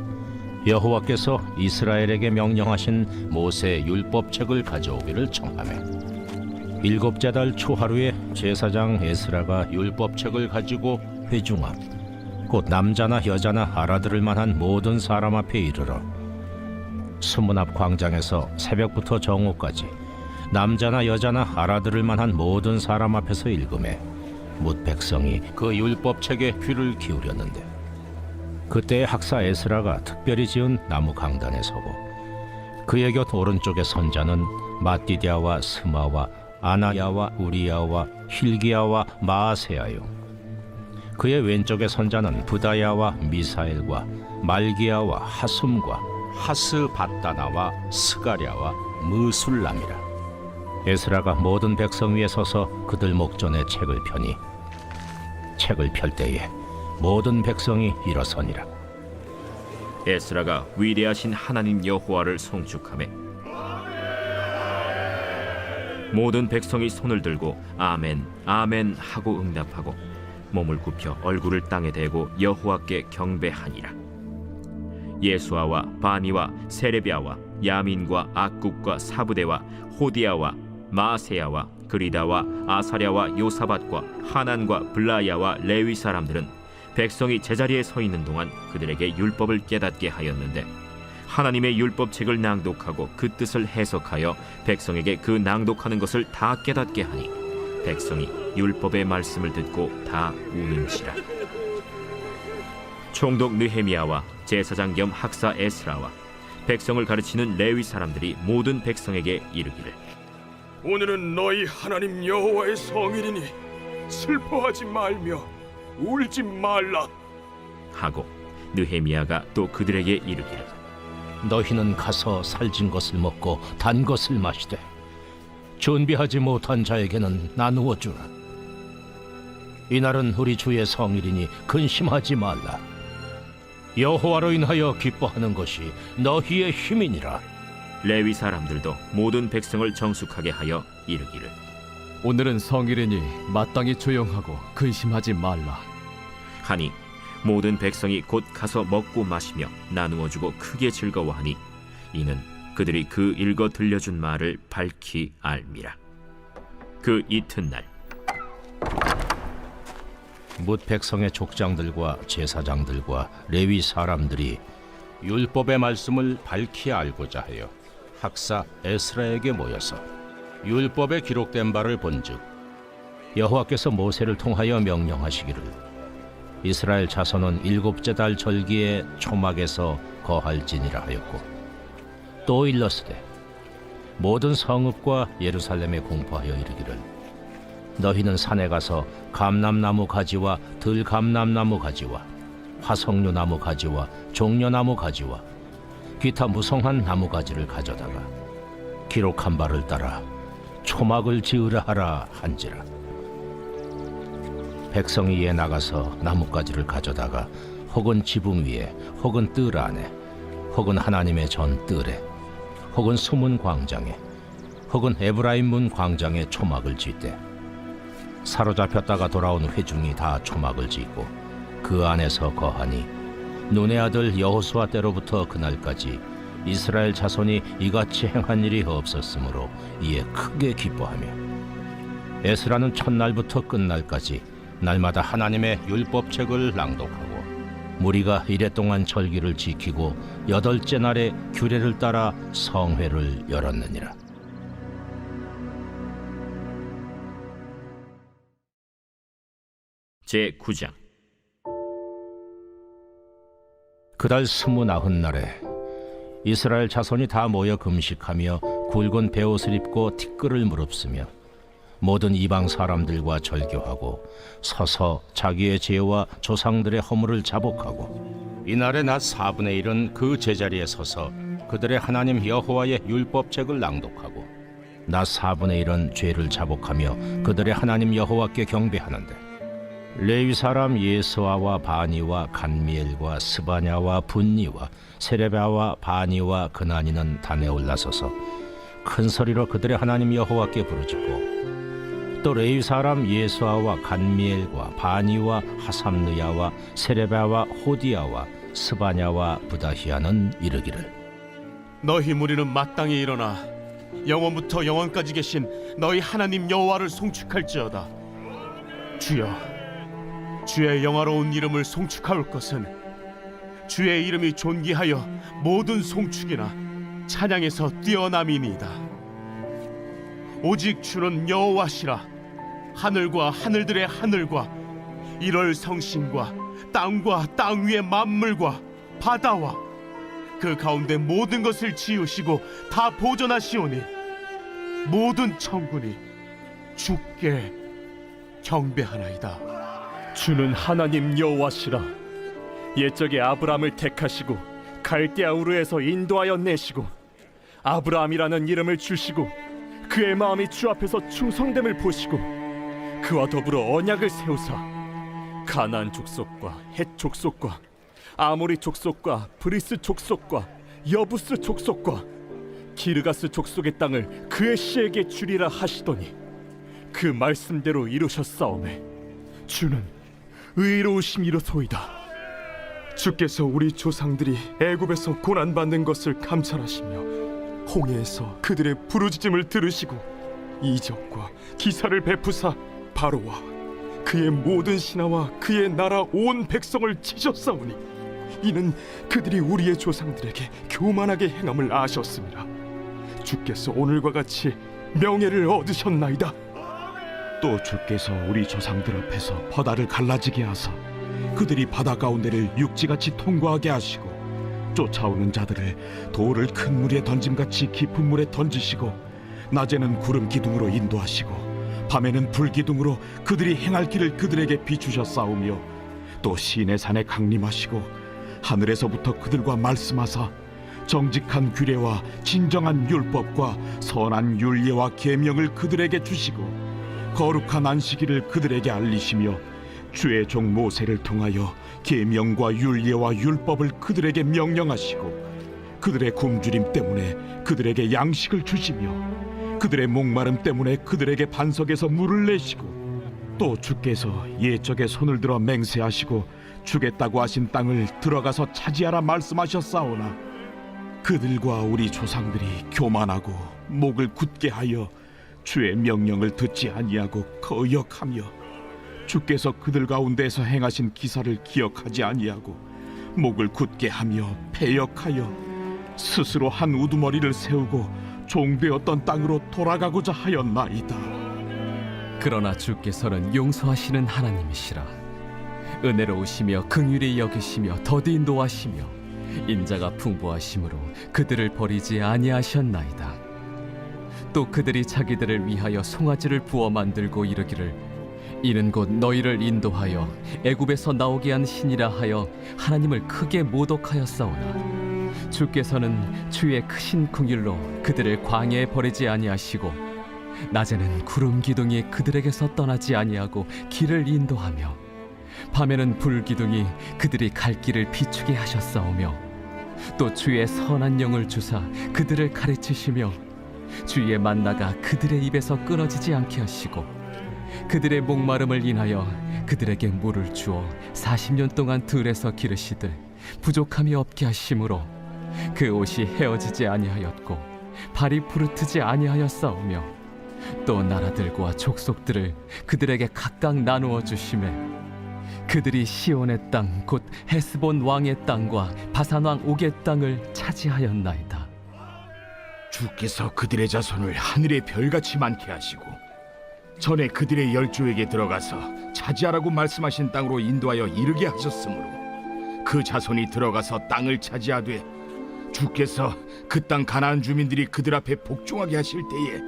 여호와께서 이스라엘에게 명령하신 모세 율법책을 가져오기를 청하매 일곱째 달 초하루에 제사장 에스라가 율법책을 가지고 회중 앞 곧 남자나 여자나 알아들을 만한 모든 사람 앞에 이르러 수문 앞 광장에서 새벽부터 정오까지 남자나 여자나 알아들을 만한 모든 사람 앞에서 읽음에 뭇 백성이 그 율법책에 귀를 기울였는데 그때 학사 에스라가 특별히 지은 나무 강단에 서고 그의 곁 오른쪽에 선자는 마띠디아와 스마와 아나야와 우리야와 힐기야와 마아세야요 그의 왼쪽에 선자는 부다야와 미사엘과 말기야와 하숨과 하스바다나와 스가랴와 무술람이라. 에스라가 모든 백성 위에 서서 그들 목전에 책을 펴니 책을 펼 때에 모든 백성이 일어서니라. 에스라가 위대하신 하나님 여호와를 송축하매 모든 백성이 손을 들고 아멘 아멘 하고 응답하고 몸을 굽혀 얼굴을 땅에 대고 여호와께 경배하니라. 예수아와 바니와 세레비아와 야민과 악굽과 사부대와 호디아와 마세야와 그리다와 아사랴와 요사밧과 하난과 블라야와 레위 사람들은 백성이 제자리에 서 있는 동안 그들에게 율법을 깨닫게 하였는데 하나님의 율법책을 낭독하고 그 뜻을 해석하여 백성에게 그 낭독하는 것을 다 깨닫게 하니 백성이 율법의 말씀을 듣고 다 우는지라. 총독 느헤미야와 제사장 겸 학사 에스라와 백성을 가르치는 레위 사람들이 모든 백성에게 이르기를 오늘은 너희 하나님 여호와의 성일이니 슬퍼하지 말며 울지 말라. 하고 느헤미야가 또 그들에게 이르기를 너희는 가서 살진 것을 먹고 단 것을 마시되 준비하지 못한 자에게는 나누어 주라. 이날은 우리 주의 성일이니 근심하지 말라. 여호와로 인하여 기뻐하는 것이 너희의 힘이니라. 레위 사람들도 모든 백성을 정숙하게 하여 이르기를 오늘은 성일이니 마땅히 조용하고 근심하지 말라. 하니 모든 백성이 곧 가서 먹고 마시며 나누어 주고 크게 즐거워하니 이는 그들이 그 읽어 들려준 말을 밝히 알미라. 그 이튿날 뭇 백성의 족장들과 제사장들과 레위 사람들이 율법의 말씀을 밝히 알고자 하여 학사 에스라에게 모여서 율법에 기록된 바를 본즉 여호와께서 모세를 통하여 명령하시기를 이스라엘 자손은 일곱째 달 절기에 초막에서 거할지니라 하였고 또 일렀으되 모든 성읍과 예루살렘에 공포하여 이르기를 너희는 산에 가서 감람나무 가지와 들감람나무 가지와 화석류나무 가지와 종려나무 가지와 기타 무성한 나무 가지를 가져다가 기록한 바를 따라 초막을 지으라 하라 한지라. 백성이 이에 나가서 나뭇가지를 가져다가 혹은 지붕 위에 혹은 뜰 안에 혹은 하나님의 전 뜰에 혹은 수문 광장에 혹은 에브라임 문 광장에 초막을 짓되 사로잡혔다가 돌아온 회중이 다 초막을 짓고 그 안에서 거하니 눈의 아들 여호수아 때로부터 그날까지 이스라엘 자손이 이같이 행한 일이 없었으므로 이에 크게 기뻐하며 에스라는 첫날부터 끝날까지 날마다 하나님의 율법책을 낭독하고 무리가 이랫동안 절기를 지키고 여덟째 날에 규례를 따라 성회를 열었느니라. 제9장 그달 29날에 이스라엘 자손이 다 모여 금식하며 굵은 베옷을 입고 티끌을 무릅쓰며 모든 이방 사람들과 절교하고 서서 자기의 죄와 조상들의 허물을 자복하고 이날의 낮 4분의 1은 그 제자리에 서서 그들의 하나님 여호와의 율법책을 낭독하고 낮 4분의 1은 죄를 자복하며 그들의 하나님 여호와께 경배하는데 레위 사람 예수아와 바니와 간미엘과 스바냐와 분니와 세레바와 바니와 그나니는 단에 올라서서 큰 소리로 그들의 하나님 여호와께 부르짖고 또 레위 사람 예수아와 간미엘과 바니와 하삼느야와 세레바와 호디야와 스바냐와 부다히야는 이르기를 너희 무리는 마땅히 일어나 영원부터 영원까지 계신 너희 하나님 여호와를 송축할지어다. 주여, 주의 영화로운 이름을 송축할 것은 주의 이름이 존귀하여 모든 송축이나 찬양에서 뛰어남이니이다. 오직 주는 여호와시라. 하늘과 하늘들의 하늘과 일월 성신과 땅과 땅 위의 만물과 바다와 그 가운데 모든 것을 지으시고 다 보존하시오니 모든 천군이 주께 경배하나이다. 주는 하나님 여호와시라. 옛적에 아브라함을 택하시고 갈대아 우르에서 인도하여 내시고 아브라함이라는 이름을 주시고 그의 마음이 주 앞에서 충성됨을 보시고 그와 더불어 언약을 세우사 가나안 족속과 헷 족속과 아모리 족속과 브리스 족속과 여부스 족속과 기르가스 족속의 땅을 그의 씨에게 주리라 하시더니 그 말씀대로 이루셨사오매 주는 의로우심이로소이다. 주께서 우리 조상들이 애굽에서 고난받는 것을 감찰하시며 홍해에서 그들의 부르짖음을 들으시고 이적과 기사를 베푸사 바로와 그의 모든 신하와 그의 나라 온 백성을 치셨사오니 이는 그들이 우리의 조상들에게 교만하게 행함을 아셨습니다. 주께서 오늘과 같이 명예를 얻으셨나이다. 또 주께서 우리 조상들 앞에서 바다를 갈라지게 하사 그들이 바다 가운데를 육지같이 통과하게 하시고 쫓아오는 자들을 돌을 큰 물에 던짐같이 깊은 물에 던지시고 낮에는 구름 기둥으로 인도하시고 밤에는 불 기둥으로 그들이 행할 길을 그들에게 비추셨사오며 또 시내산에 강림하시고 하늘에서부터 그들과 말씀하사 정직한 규례와 진정한 율법과 선한 율례와 계명을 그들에게 주시고 거룩한 안식일을 그들에게 알리시며 주의 종 모세를 통하여 계명과 율례와 율법을 그들에게 명령하시고 그들의 굶주림 때문에 그들에게 양식을 주시며 그들의 목마름 때문에 그들에게 반석에서 물을 내시고 또 주께서 옛적에 손을 들어 맹세하시고 주겠다고 하신 땅을 들어가서 차지하라 말씀하셨사오나 그들과 우리 조상들이 교만하고 목을 굳게 하여 주의 명령을 듣지 아니하고 거역하며 주께서 그들 가운데서 행하신 기사를 기억하지 아니하고 목을 굳게 하며 패역하여 스스로 한 우두머리를 세우고 종되었던 땅으로 돌아가고자 하였나이다. 그러나 주께서는 용서하시는 하나님이시라. 은혜로우시며 긍휼히 여기시며 더디 인도하시며 인자가 풍부하심으로 그들을 버리지 아니하셨나이다. 또 그들이 자기들을 위하여 송아지를 부어 만들고 이르기를 이는 곧 너희를 인도하여 애굽에서 나오게 한 신이라 하여 하나님을 크게 모독하였사오나 주께서는 주의 크신 긍휼로 그들을 광야에 버리지 아니하시고 낮에는 구름 기둥이 그들에게서 떠나지 아니하고 길을 인도하며 밤에는 불 기둥이 그들이 갈 길을 비추게 하셨사오며 또 주의 선한 영을 주사 그들을 가르치시며 주의 만나가 그들의 입에서 끊어지지 않게 하시고 그들의 목마름을 인하여 그들에게 물을 주어 40년 동안 들에서 기르시되 부족함이 없게 하심으로 그 옷이 헤어지지 아니하였고 발이 부르트지 아니하였사오며 또 나라들과 족속들을 그들에게 각각 나누어 주시매 그들이 시온의 땅 곧 헤스본 왕의 땅과 바산 왕 옥의 땅을 차지하였나이다. 주께서 그들의 자손을 하늘의 별같이 많게 하시고 전에 그들의 열조에게 들어가서 차지하라고 말씀하신 땅으로 인도하여 이르게 하셨으므로 그 자손이 들어가서 땅을 차지하되 주께서 그 땅 가나안 주민들이 그들 앞에 복종하게 하실 때에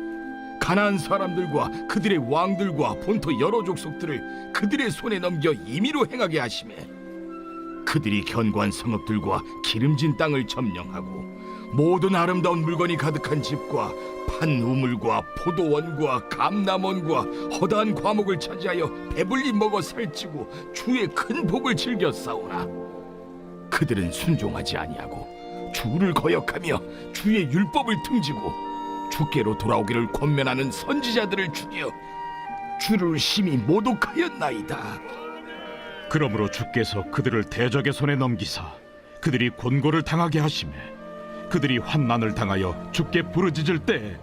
가나안 사람들과 그들의 왕들과 본토 여러 족속들을 그들의 손에 넘겨 임의로 행하게 하시매 그들이 견고한 성읍들과 기름진 땅을 점령하고 모든 아름다운 물건이 가득한 집과 판 우물과 포도원과 감람원과 허다한 과목을 차지하여 배불리 먹어 살찌고 주의 큰 복을 즐겨 싸우라. 그들은 순종하지 아니하고 주를 거역하며 주의 율법을 등지고 주께로 돌아오기를 권면하는 선지자들을 죽여 주를 심히 모독하였나이다. 그러므로 주께서 그들을 대적의 손에 넘기사 그들이 곤고를 당하게 하시매 그들이 환난을 당하여 주께 부르짖을 때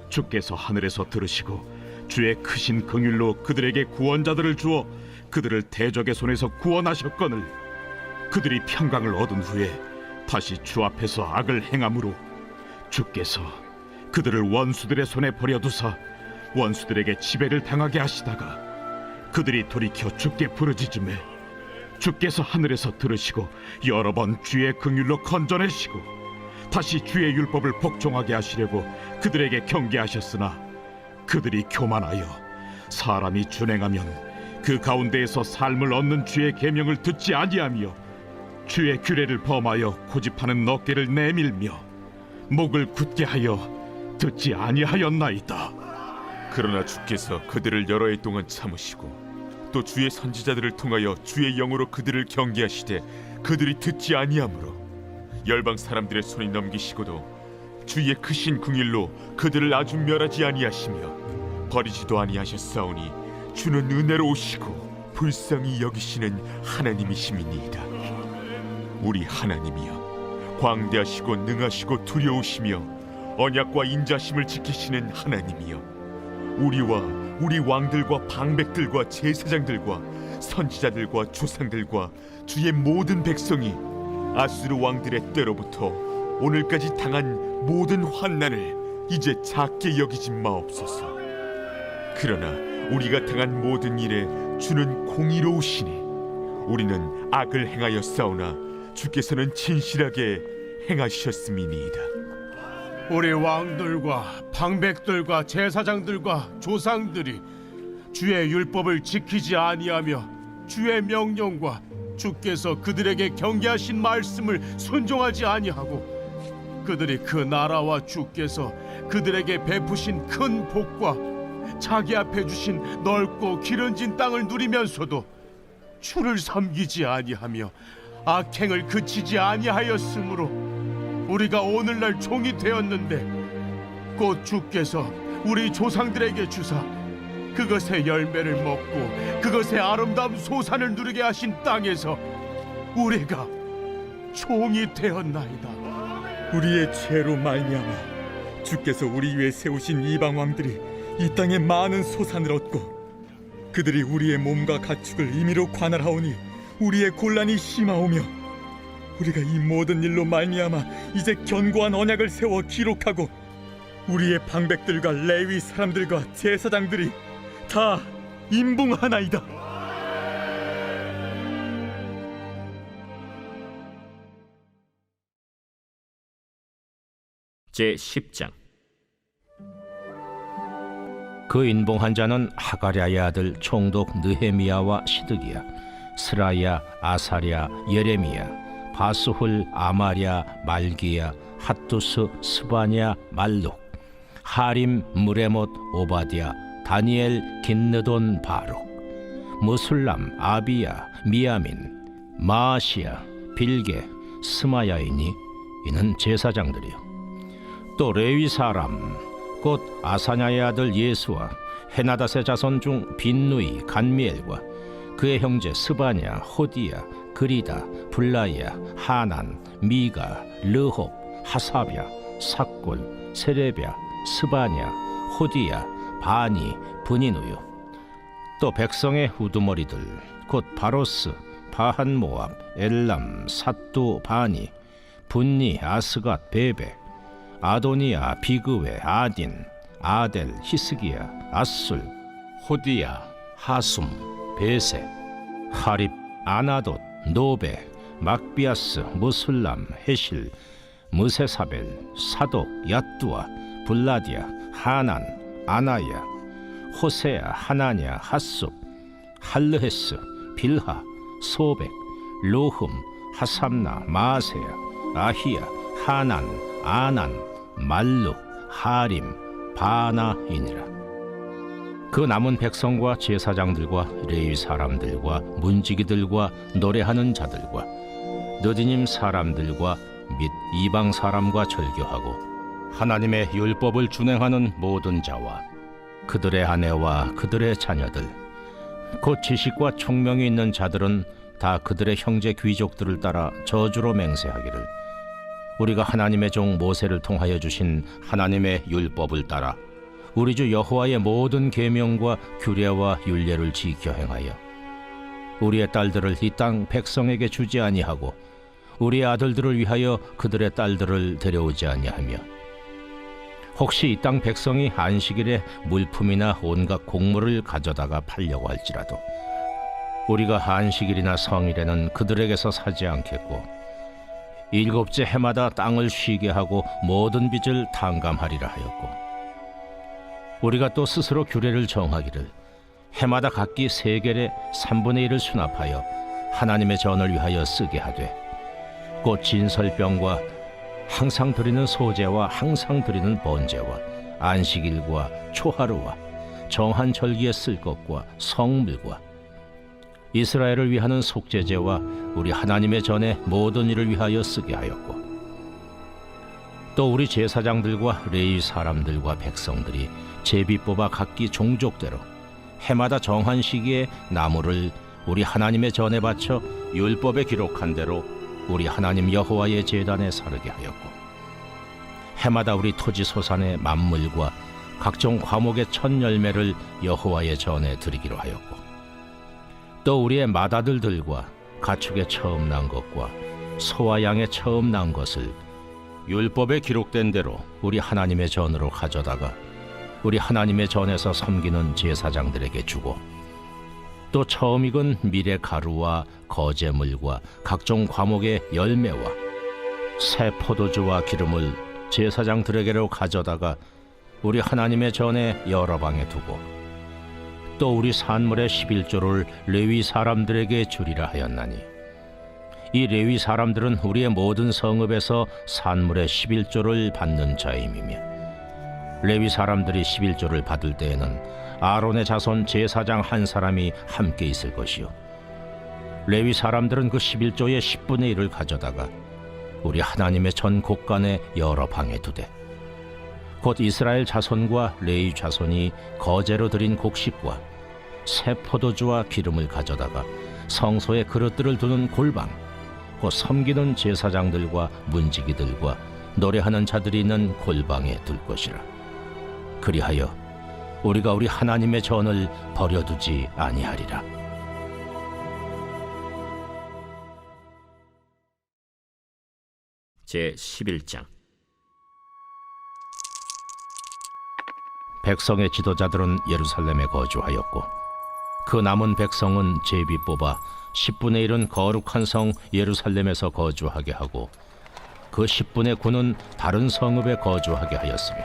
주께서 하늘에서 들으시고 주의 크신 긍휼로 그들에게 구원자들을 주어 그들을 대적의 손에서 구원하셨거늘 그들이 평강을 얻은 후에 다시 주 앞에서 악을 행함으로 주께서 그들을 원수들의 손에 버려두사 원수들에게 지배를 당하게 하시다가 그들이 돌이켜 주께 부르짖음에 주께서 하늘에서 들으시고 여러 번 주의 긍휼로 건져내시고 다시 주의 율법을 복종하게 하시려고 그들에게 경계하셨으나 그들이 교만하여 사람이 준행하면 그 가운데에서 삶을 얻는 주의 계명을 듣지 아니하며 주의 규례를 범하여 고집하는 어깨를 내밀며 목을 굳게 하여 듣지 아니하였나이다. 그러나 주께서 그들을 여러 해 동안 참으시고 또 주의 선지자들을 통하여 주의 영으로 그들을 경계하시되 그들이 듣지 아니하므로 열방 사람들의 손에 넘기시고도 주의 크신 긍휼로 그들을 아주 멸하지 아니하시며 버리지도 아니하셨사오니 주는 은혜로우시고 불쌍히 여기시는 하나님이심이니이다. 우리 하나님이여 광대하시고 능하시고 두려우시며 언약과 인자심을 지키시는 하나님이여 우리와 우리 왕들과 방백들과 제사장들과 선지자들과 조상들과 주의 모든 백성이 아수르 왕들의 때로부터 오늘까지 당한 모든 환난을 이제 작게 여기지 마옵소서. 그러나 우리가 당한 모든 일에 주는 공의로우시니 우리는 악을 행하여 싸우나 주께서는 진실하게 행하셨음이니이다. 우리 왕들과 방백들과 제사장들과 조상들이 주의 율법을 지키지 아니하며 주의 명령과 주께서 그들에게 경계하신 말씀을 순종하지 아니하고 그들이 그 나라와 주께서 그들에게 베푸신 큰 복과 자기 앞에 주신 넓고 기름진 땅을 누리면서도 주를 섬기지 아니하며 악행을 그치지 아니하였으므로 우리가 오늘날 종이 되었는데 곧 주께서 우리 조상들에게 주사 그것의 열매를 먹고 그것의 아름다운 소산을 누리게 하신 땅에서 우리가 종이 되었나이다. 우리의 죄로 말미암아 주께서 우리 위에 세우신 이방 왕들이 이 땅에 많은 소산을 얻고 그들이 우리의 몸과 가축을 임의로 관할하오니 우리의 곤란이 심하오며 우리가 이 모든 일로 말미암아 이제 견고한 언약을 세워 기록하고 우리의 방백들과 레위 사람들과 제사장들이 다 임봉하나이다. 제10장. 그 인봉한 자는 하가랴의 아들 총독 느헤미야와 시드기야, 스라야, 아사랴, 예레미야, 바스훌, 아마랴, 말기야, 핫두스, 스바냐, 말룩, 하림, 무레못, 오바디야, 다니엘, 긴느돈, 바룩, 무술람, 아비야, 미야민, 마아시야, 빌게, 스마야이니 이는 제사장들이요. 또 레위 사람 곧 아사냐의 아들 예수와 헤나닷의 자손 중 빈누이, 간미엘과 그의 형제 스바냐, 호디야, 그리다, 블라야, 하난, 미가, 르홉, 하사랴, 삭골, 세레랴, 스바냐, 호디야, 바니, 브니누요. 또 백성의 우두머리들 곧 바로스, 바한모압, 엘람, 삿두, 바니, 분니, 아스갓, 베베, 아도니아, 비그웨, 아딘, 아델, 히스기야, 아술, 호디야, 하숨, 베세, 하립, 아나돗, 노베, 막비아스, 무술람, 헤실, 무세사벨, 사독, 야뚜아, 블라디아, 하난, 아나야, 호세야, 하나냐, 핫숲, 할르헤스, 빌하, 소백, 로흠, 하삼나, 마세야, 아히야, 하난, 아난, 말룩, 하림, 바나이니라. 그 남은 백성과 제사장들과 레위 사람들과 문지기들과 노래하는 자들과 느디님 사람들과 및 이방 사람과 절교하고 하나님의 율법을 준행하는 모든 자와 그들의 아내와 그들의 자녀들 곧 지식과 총명이 있는 자들은 다 그들의 형제 귀족들을 따라 저주로 맹세하기를 우리가 하나님의 종 모세를 통하여 주신 하나님의 율법을 따라 우리 주 여호와의 모든 계명과 규례와 율례를 지켜 행하여 우리의 딸들을 이 땅 백성에게 주지 아니하고 우리의 아들들을 위하여 그들의 딸들을 데려오지 아니하며 혹시 이 땅 백성이 안식일에 물품이나 온갖 곡물을 가져다가 팔려고 할지라도 우리가 안식일이나 성일에는 그들에게서 사지 않겠고 일곱째 해마다 땅을 쉬게 하고 모든 빚을 탕감하리라 하였고 우리가 또 스스로 규례를 정하기를 해마다 각기 세겔의 3분의 1을 수납하여 하나님의 전을 위하여 쓰게 하되 곧 진설병과 항상 드리는 소제와 항상 드리는 번제와 안식일과 초하루와 정한 절기에 쓸 것과 성물과 이스라엘을 위하는 속죄제와 우리 하나님의 전의 모든 일을 위하여 쓰게 하였고 또 우리 제사장들과 레위 사람들과 백성들이 제비 뽑아 각기 종족대로 해마다 정한 시기에 나무를 우리 하나님의 전에 바쳐 율법에 기록한 대로 우리 하나님 여호와의 제단에 사르게 하였고 해마다 우리 토지 소산의 만물과 각종 과목의 첫 열매를 여호와의 전에 드리기로 하였고, 또 우리의 맏아들들과 가축의 처음 난 것과 소와 양의 처음 난 것을 율법에 기록된 대로 우리 하나님의 전으로 가져다가 우리 하나님의 전에서 섬기는 제사장들에게 주고, 또 처음 익은 밀의 가루와 거제물과 각종 과목의 열매와 새 포도주와 기름을 제사장들에게로 가져다가 우리 하나님의 전에 여러 방에 두고, 또 우리 산물의 11조를 레위 사람들에게 주리라 하였나니, 이 레위 사람들은 우리의 모든 성읍에서 산물의 11조를 받는 자임이며, 레위 사람들이 11조를 받을 때에는 아론의 자손 제사장 한 사람이 함께 있을 것이요, 레위 사람들은 그 11조의 10분의 1을 가져다가 우리 하나님의 전 곳간에 여러 방에 두되, 곧 이스라엘 자손과 레위 자손이 거제로 드린 곡식과 새 포도주와 기름을 가져다가 성소에 그릇들을 두는 골방, 곧 섬기는 제사장들과 문지기들과 노래하는 자들이 있는 골방에 둘 것이라. 그리하여 우리가 우리 하나님의 전을 버려두지 아니하리라. 제 11장. 백성의 지도자들은 예루살렘에 거주하였고, 그 남은 백성은 제비 뽑아 10분의 1은 거룩한 성 예루살렘에서 거주하게 하고, 그 10분의 9는 다른 성읍에 거주하게 하였으며,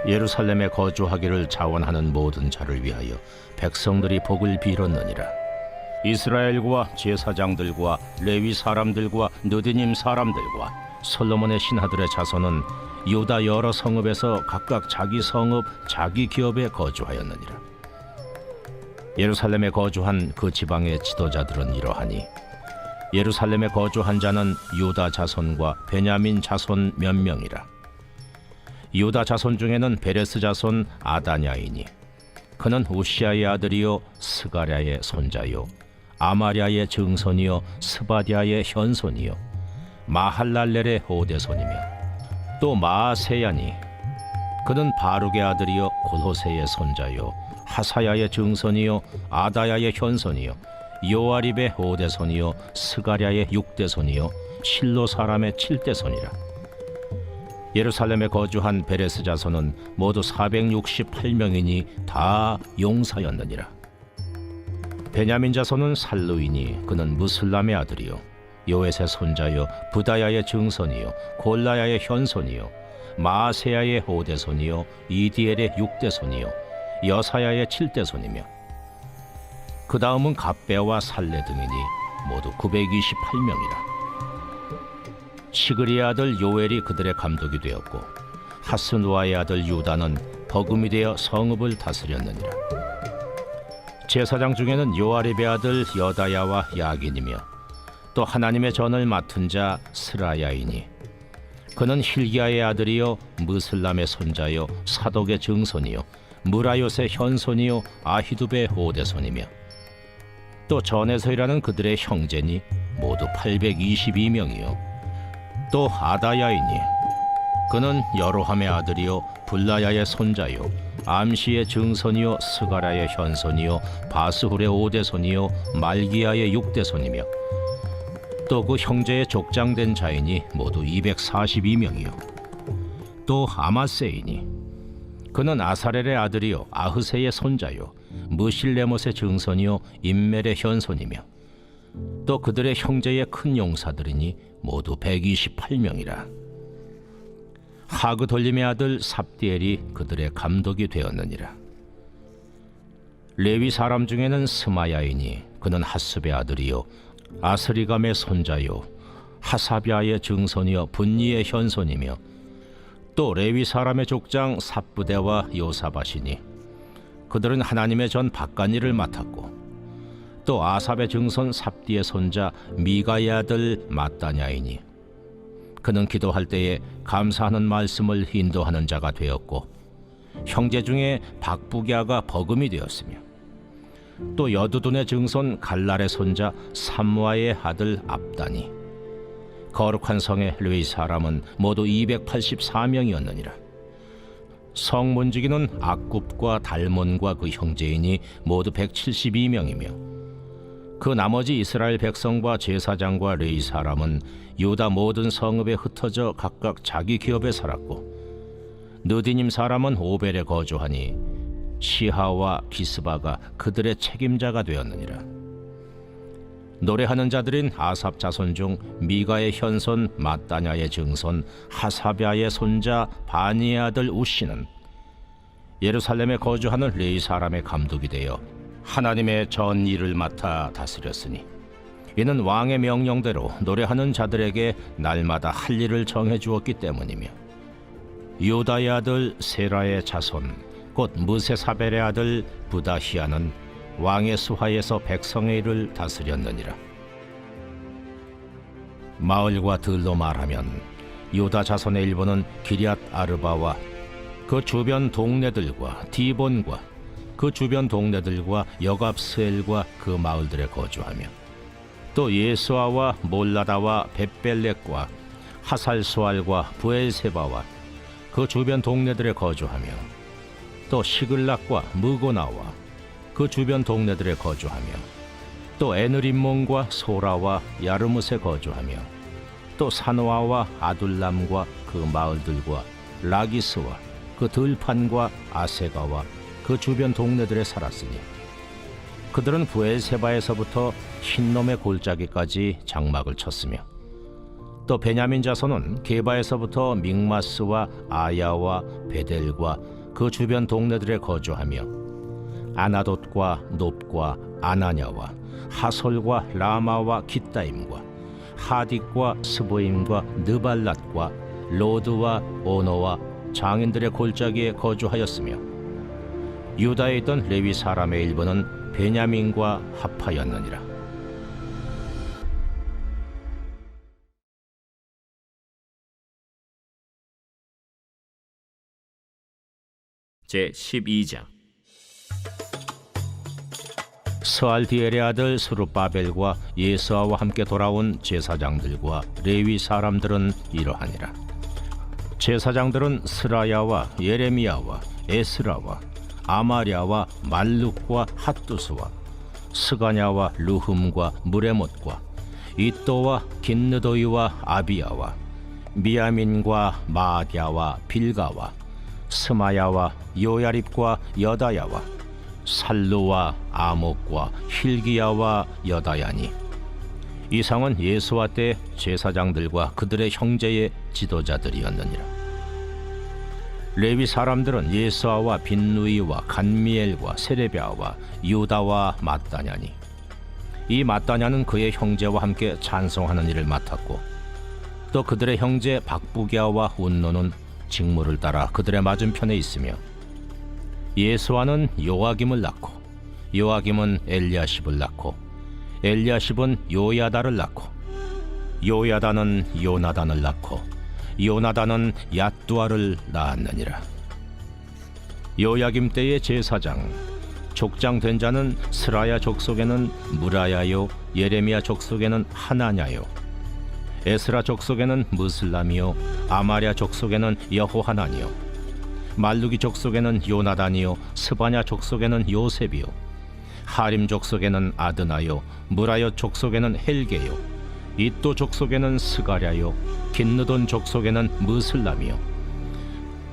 예루살렘에 거주하기를 자원하는 모든 자를 위하여 백성들이 복을 빌었느니라. 이스라엘과 제사장들과 레위 사람들과 느디님 사람들과 솔로몬의 신하들의 자손은 유다 여러 성읍에서 각각 자기 성읍 자기 기업에 거주하였느니라. 예루살렘에 거주한 그 지방의 지도자들은 이러하니, 예루살렘에 거주한 자는 유다 자손과 베냐민 자손 몇 명이라. 유다 자손 중에는 베레스 자손 아다냐이니, 그는 우시아의 아들이요 스가랴의 손자요 아마랴의 증손이요 스바디아의 현손이요 마할랄렐의 오대손이며, 또 마아세야니, 그는 바룩의 아들이요 골호세의 손자요 하사야의 증손이요 아다야의 현손이요 요아립의 오대손이요 스가랴의 육대손이요 실로 사람의 칠대손이라. 예루살렘에 거주한 베레스 자손은 모두 468명이니 다 용사였느니라. 베냐민 자손은 살루이니, 그는 무슬람의 아들이요 요엣의 손자요 부다야의 증손이요 골라야의 현손이요 마아세야의 오대손이요 이디엘의 육대손이요 여사야의 칠대손이며, 그 다음은 갑배와 살레 등이니 모두 928명이라. 시그리의 아들 요엘이 그들의 감독이 되었고, 하스누아의 아들 유다는 버금이 되어 성읍을 다스렸느니라. 제사장 중에는 요아립의 아들 여다야와 야긴이며, 또 하나님의 전을 맡은 자 스라야이니, 그는 힐기야의 아들이요 무슬람의 손자요 사독의 증손이요 무라요의 현손이요 아히두베의 오대손이며, 또 전에서 일하는 그들의 형제니 모두 822명이요 또 아다야이니, 그는 여로함의 아들이요 불라야의 손자요 암시의 증손이요 스가랴의 현손이요 바스훌의 오대손이요 말기야의 육대손이며, 또 그 형제의 족장된 자이니 모두 242명이요 또 아마세이니, 그는 아사렐의 아들이요 아흐세의 손자요 무실레못의 증손이요 임멜의 현손이며, 또 그들의 형제의 큰 용사들이니 모두 128명이라. 하그 돌림의 아들 삽디엘이 그들의 감독이 되었느니라. 레위 사람 중에는 스마야이니, 그는 하습의 아들이요 아스리감의 손자요 하사비아의 증손이요 분니의 현손이며, 또 레위 사람의 족장 삽부대와 요사밭이니, 그들은 하나님의 전 밭간일을 맡았고, 또 아삽의 증손 삽디의 손자 미가의 아들 마따냐이니, 그는 기도할 때에 감사하는 말씀을 인도하는 자가 되었고, 형제 중에 박부갸가 버금이 되었으며, 또 여두둔의 증손 갈랄의 손자 삼무아의 아들 압다니, 거룩한 성의 레위 사람은 모두 284명이었느니라. 성문지기는 악굽과 달몬과 그 형제이니 모두 172명이며 그 나머지 이스라엘 백성과 제사장과 레위 사람은 유다 모든 성읍에 흩어져 각각 자기 기업에 살았고 느디님 사람은 오벨에 거주하니 시하와 기스바가 그들의 책임자가 되었느니라. 노래하는 자들인 아삽 자손 중 미가의 현손 마따냐의 증손 하사랴의 손자 바니의 아들 우시는 예루살렘에 거주하는 레위 사람의 감독이 되어 하나님의 전 일을 맡아 다스렸으니 이는 왕의 명령대로 노래하는 자들에게 날마다 할 일을 정해 주었기 때문이며 유다의 아들 세라의 자손 곧 무세사벨의 아들 부다히아는 왕의 수하에서 백성의 일을 다스렸느니라. 마을과 들로 말하면 유다 자손의 일부는 기럇 아르바와 그 주변 동네들과 디본과 그 주변 동네들과 여갑스엘과 그 마을들에 거주하며 또 예수아와 몰라다와 벳벨렉과 하살수알과 부엘세바와 그 주변 동네들에 거주하며 또 시글락과 무고나와 그 주변 동네들에 거주하며 또 에느림몬과 소라와 야르뭇에 거주하며 또 사노아와 아둘람과 그 마을들과 라기스와 그 들판과 아세가와 그 주변 동네들에 살았으니 그들은 부엘세바에서부터 흰놈의 골짜기까지 장막을 쳤으며 또 베냐민 자손은 게바에서부터 믹마스와 아야와 베델과 그 주변 동네들에 거주하며 아나돗과 놉과 아나냐와 하솔과 라마와 깃다임과 하딕과 스보임과 느발랏과 로드와 오노와 장인들의 골짜기에 거주하였으며 유다에 있던 레위 사람의 일부는 베냐민과 합하였느니라. 제 12장. 스알디엘의 아들 스룹바벨과 예수아와 함께 돌아온 제사장들과 레위 사람들은 이러하니라. 제사장들은 스라야와 예레미야와 에스라와 아마랴와 말룩과 핫두스와 스가냐와 루흠과 무레못과 이또와 긴느도이와 아비야와 미야민과 마아디아와 빌가와 스마야와 요야립과 여다야와 살루와 아목과 힐기야와 여다야니 이상은 예수와 때 제사장들과 그들의 형제의 지도자들이었느니라. 레위 사람들은 예수아와 빈누이와 간미엘과 세레비아와 유다와 마따냐니 이 마따냐는 그의 형제와 함께 찬송하는 일을 맡았고 또 그들의 형제 박부기야와 운노는 직무를 따라 그들의 맞은편에 있으며 예수아는 요아김을 낳고 요아김은 엘리야십을 낳고 엘리야십은 요야다를 낳고 요야다는 요나단을 낳고 요나단은 얏두아를 낳았느니라. 요야김 때의 제사장 족장 된 자는 스라야 족속에는 무라야요 예레미야 족속에는 하나냐요 에스라 족속에는 무슬람이요 아마랴 족속에는 여호하나니요 말루기 족속에는 요나단이요 스바냐 족속에는 요셉이요 하림 족속에는 아드나요 무라여 족속에는 헬게요 이또 족속에는 스가랴요 긴느돈 족속에는 무슬람이요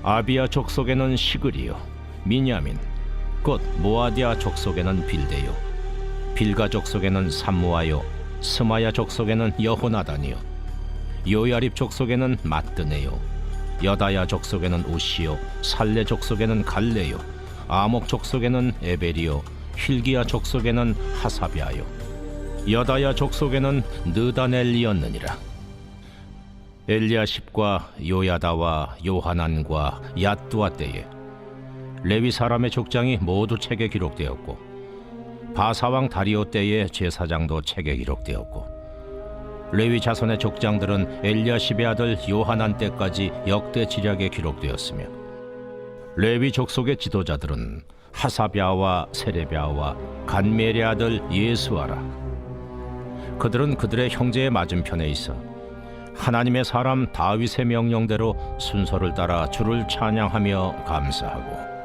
아비야 족속에는 시글이요 미냐민 곧 모아디아 족속에는 빌데요 빌가 족속에는 삼무아요 스마야 족속에는 여호나단이요 요야립 족속에는 마뜨네요 여다야 족속에는 우시요 살레 족속에는 갈레요 아목 족속에는 에벨이요 힐기야 족속에는 하사비아요 여다야 족속에는 느다넬리였느니라. 엘리야십과 요야다와 요하난과 얏두아 때에 레위 사람의 족장이 모두 책에 기록되었고 바사왕 다리오 때의 제사장도 책에 기록되었고 레위 자손의 족장들은 엘리야십의 아들 요하난 때까지 역대 지략에 기록되었으며 레위 족속의 지도자들은 하사비아와 세레비아와 간멜의 아들 예수아라. 그들은 그들의 형제의 맞은편에 있어 하나님의 사람 다윗의 명령대로 순서를 따라 주를 찬양하며 감사하고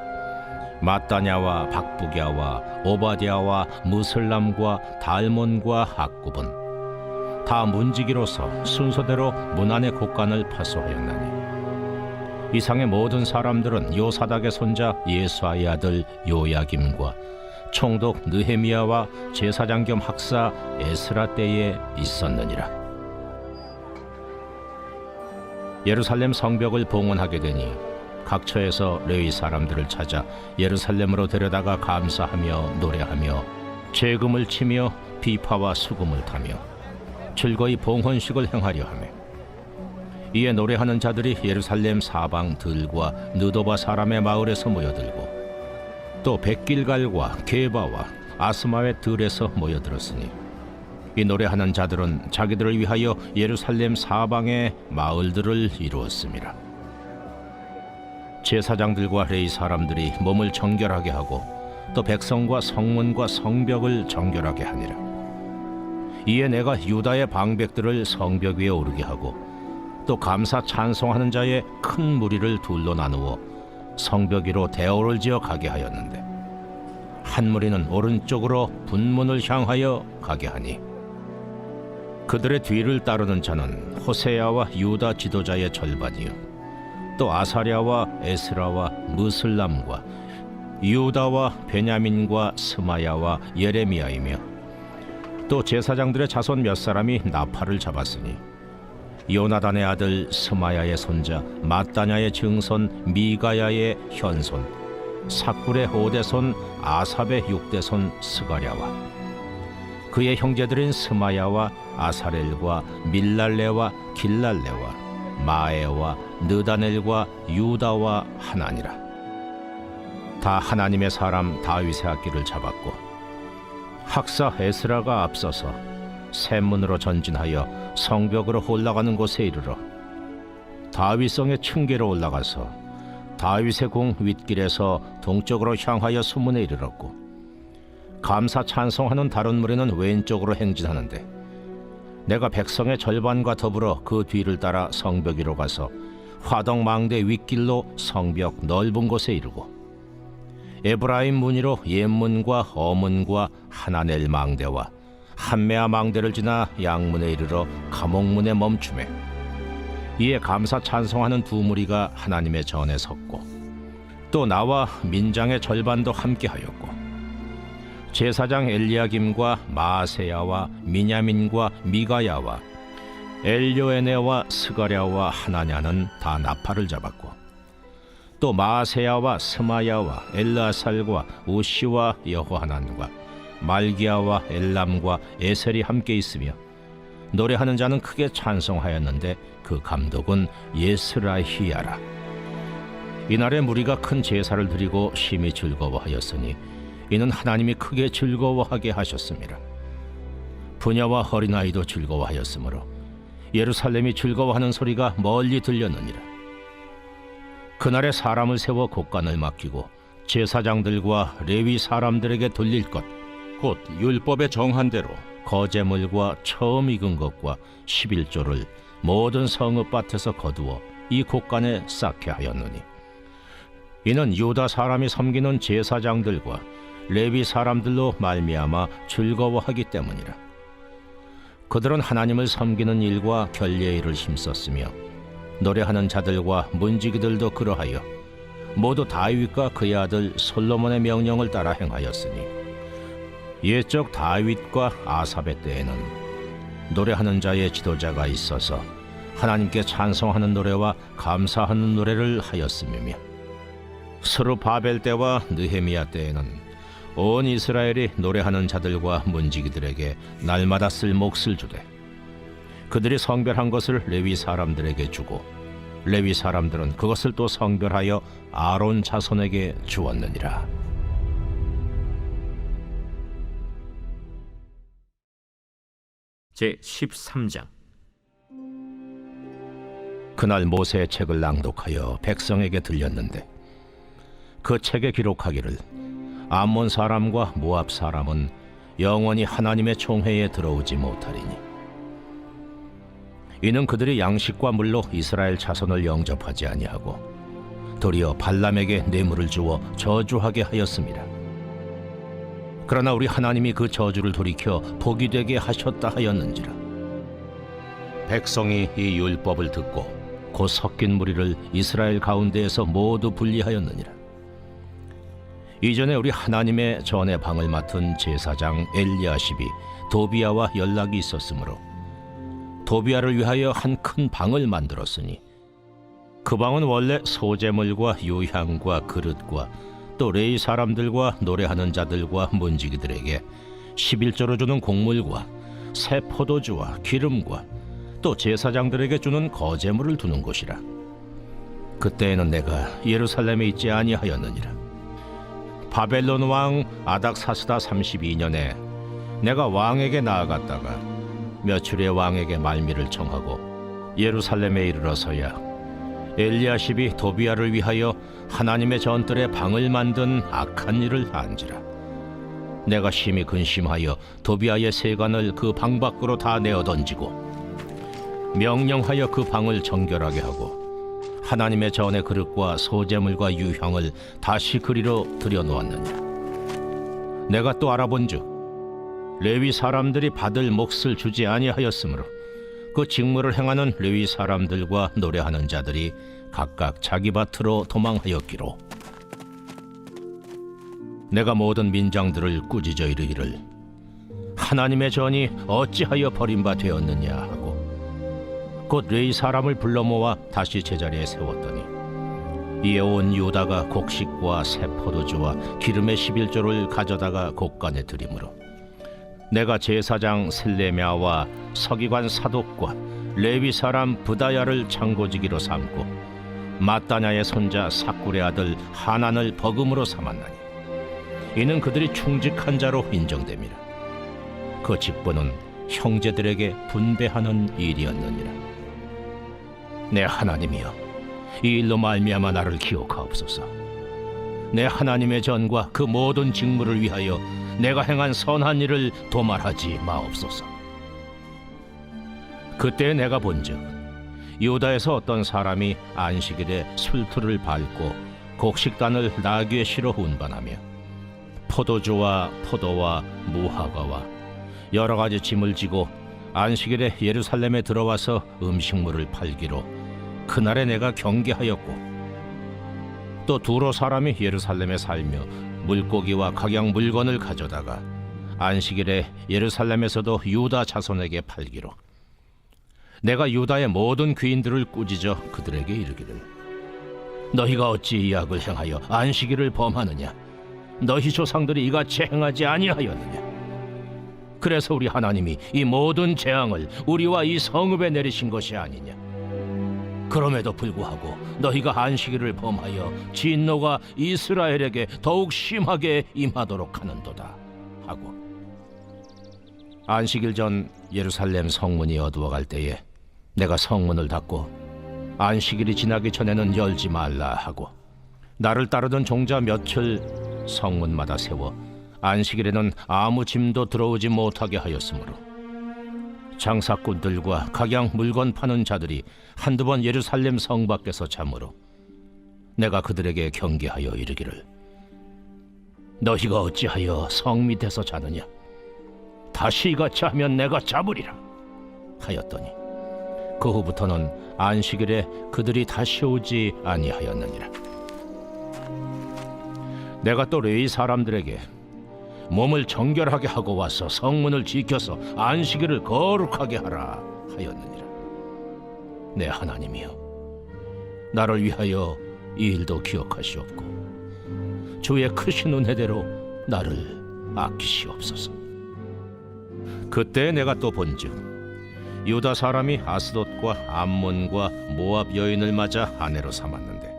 마따냐와 박부랴와 오바댜와 무슬람과 달몬과 학굽은 다 문지기로서 순서대로 문안의 곡간을 파수하였나니 이상의 모든 사람들은 요사닥의 손자 예수아의 아들 요야김과 총독 느헤미야와 제사장 겸 학사 에스라 때에 있었느니라. 예루살렘 성벽을 봉헌하게 되니 각처에서 레위 사람들을 찾아 예루살렘으로 데려다가 감사하며 노래하며 재금을 치며 비파와 수금을 타며 즐거이 봉헌식을 행하려 하며 이에 노래하는 자들이 예루살렘 사방 들과 느도바 사람의 마을에서 모여들고 또 백길갈과 게바와 아스마의 들에서 모여들었으니 이 노래하는 자들은 자기들을 위하여 예루살렘 사방의 마을들을 이루었습니다. 제사장들과 레위 사람들이 몸을 정결하게 하고 또 백성과 성문과 성벽을 정결하게 하니라. 이에 내가 유다의 방백들을 성벽 위에 오르게 하고 또 감사 찬송하는 자의 큰 무리를 둘로 나누어 성벽 위로 대오를 지어 가게 하였는데 한 무리는 오른쪽으로 분문을 향하여 가게 하니 그들의 뒤를 따르는 자는 호세야와 유다 지도자의 절반이요 또 아사랴와 에스라와 무슬람과 유다와 베냐민과 스마야와 예레미야이며 또 제사장들의 자손 몇 사람이 나팔을 잡았으니 요나단의 아들 스마야의 손자 마따냐의 증손 미가야의 현손 삭굴의 5대손 아삽의 6대손 스가랴와 그의 형제들인 스마야와 아사렐과 밀랄레와 길랄레와 마에와 느다넬과 유다와 하나니라. 다 하나님의 사람 다윗의 악기를 잡았고 학사 에스라가 앞서서 샘문으로 전진하여 성벽으로 올라가는 곳에 이르러 다윗성의 층계로 올라가서 다윗의 궁 윗길에서 동쪽으로 향하여 수문에 이르렀고 감사 찬송하는 다른 무리는 왼쪽으로 행진하는데 내가 백성의 절반과 더불어 그 뒤를 따라 성벽 위로 가서 화덕망대 윗길로 성벽 넓은 곳에 이르고 에브라임 문이로 옛문과 어문과 하나넬 망대와 한메아 망대를 지나 양문에 이르러 감옥문에 멈추매 이에 감사 찬송하는 두 무리가 하나님의 전에 섰고 또 나와 민장의 절반도 함께하였고 제사장 엘리야김과 마아세야와 미냐민과 미가야와 엘요에네와 스가랴와 하나냐는 다 나팔을 잡았고 또 마아세야와 스마야와 엘라살과 우시와 여호하난과 말기야와 엘람과 에셀이 함께 있으며 노래하는 자는 크게 찬송하였는데 그 감독은 예스라히야라. 이날에 무리가 큰 제사를 드리고 심히 즐거워하였으니 이는 하나님이 크게 즐거워하게 하셨습니다. 부녀와 어린아이도 즐거워하였으므로 예루살렘이 즐거워하는 소리가 멀리 들렸느니라. 그날에 사람을 세워 곡간을 맡기고 제사장들과 레위 사람들에게 돌릴 것 곧 율법에 정한 대로 거제물과 처음 익은 것과 11조를 모든 성읍밭에서 거두어 이 곡간에 쌓게 하였노니 이는 유다 사람이 섬기는 제사장들과 레위 사람들로 말미암아 즐거워하기 때문이라. 그들은 하나님을 섬기는 일과 결례의 일을 힘썼으며 노래하는 자들과 문지기들도 그러하여 모두 다윗과 그의 아들 솔로몬의 명령을 따라 행하였으니 옛적 다윗과 아삽의 때에는 노래하는 자의 지도자가 있어서 하나님께 찬송하는 노래와 감사하는 노래를 하였으며 스룹바벨 때와 느헤미야 때에는 온 이스라엘이 노래하는 자들과 문지기들에게 날마다 쓸 몫을 주되 그들이 성별한 것을 레위 사람들에게 주고 레위 사람들은 그것을 또 성별하여 아론 자손에게 주었느니라. 제 13장. 그날 모세의 책을 낭독하여 백성에게 들렸는데 그 책에 기록하기를 암몬 사람과 모압 사람은 영원히 하나님의 총회에 들어오지 못하리니 이는 그들이 양식과 물로 이스라엘 자손을 영접하지 아니하고 도리어 발람에게 뇌물을 주어 저주하게 하였습니다. 그러나 우리 하나님이 그 저주를 돌이켜 복이 되게 하셨다 하였는지라. 백성이 이 율법을 듣고 곧 섞인 무리를 이스라엘 가운데에서 모두 분리하였느니라. 이전에 우리 하나님의 전의 방을 맡은 제사장 엘리야십이 도비야와 연락이 있었으므로 도비야를 위하여 한 큰 방을 만들었으니 그 방은 원래 소제물과 유향과 그릇과 또 레위 사람들과 노래하는 자들과 문지기들에게 11조로 주는 곡물과 새 포도주와 기름과 또 제사장들에게 주는 거제물을 두는 곳이라. 그때에는 내가 예루살렘에 있지 아니하였느니라. 바벨론 왕 아닥사스다 32년에 내가 왕에게 나아갔다가 며칠에 왕에게 말미를 청하고 예루살렘에 이르러서야 엘리야십이 도비야를 위하여 하나님의 전뜰에 방을 만든 악한 일을 한지라. 내가 심히 근심하여 도비야의 세간을 그 방 밖으로 다 내어 던지고 명령하여 그 방을 정결하게 하고 하나님의 전의 그릇과 소제물과 유향을 다시 그리로 들여놓았느냐. 내가 또 알아본즉 레위 사람들이 받을 몫을 주지 아니하였으므로 그 직무를 행하는 레위 사람들과 노래하는 자들이 각각 자기 밭으로 도망하였기로 내가 모든 민장들을 꾸짖어 이르기를 하나님의 전이 어찌하여 버림받되었느냐 하고 곧 레위 사람을 불러 모아 다시 제자리에 세웠더니 이에 온 유다가 곡식과 새 포도주와 기름의 11조를 가져다가 곡간에 드리므로 내가 제사장 셀레미야와 서기관 사독과 레위 사람 부다야를 창고지기로 삼고 마따냐의 손자 삭굴의 아들 하난을 버금으로 삼았나니 이는 그들이 충직한 자로 인정됨이라. 그 직분은 형제들에게 분배하는 일이었느니라. 내 하나님이여, 이 일로 말미암아 나를 기억하옵소서. 내 하나님의 전과 그 모든 직무를 위하여 내가 행한 선한 일을 도말하지 마옵소서. 그때 내가 본즉 유다에서 어떤 사람이 안식일에 술틀을 밟고 곡식단을 나귀의 실어 운반하며 포도주와 포도와 무화과와 여러 가지 짐을 지고 안식일에 예루살렘에 들어와서 음식물을 팔기로 그날에 내가 경계하였고 또 두로 사람이 예루살렘에 살며 물고기와 각양 물건을 가져다가 안식일에 예루살렘에서도 유다 자손에게 팔기로 내가 유다의 모든 귀인들을 꾸짖어 그들에게 이르기를 너희가 어찌 이 악을 행하여 안식일을 범하느냐. 너희 조상들이 이같이 행하지 아니하였느냐. 그래서 우리 하나님이 이 모든 재앙을 우리와 이 성읍에 내리신 것이 아니냐. 그럼에도 불구하고 너희가 안식일을 범하여 진노가 이스라엘에게 더욱 심하게 임하도록 하는도다 하고 안식일 전 예루살렘 성문이 어두워갈 때에 내가 성문을 닫고 안식일이 지나기 전에는 열지 말라 하고 나를 따르던 종자 며칠 성문마다 세워 안식일에는 아무 짐도 들어오지 못하게 하였으므로 장사꾼들과 각양 물건 파는 자들이 한두 번 예루살렘 성 밖에서 잠으로 내가 그들에게 경계하여 이르기를 너희가 어찌하여 성 밑에서 자느냐. 다시 이같이 하면 내가 잡으리라 하였더니 그 후부터는 안식일에 그들이 다시 오지 아니하였느니라. 내가 또 레위 사람들에게 몸을 정결하게 하고 와서 성문을 지켜서 안식일을 거룩하게 하라 하였느니라. 내 하나님이여, 나를 위하여 이 일도 기억하시옵고 주의 크신 은혜대로 나를 아끼시옵소서. 그때 내가 또 본즉 유다 사람이 아스돗과 암몬과 모압 여인을 맞아 아내로 삼았는데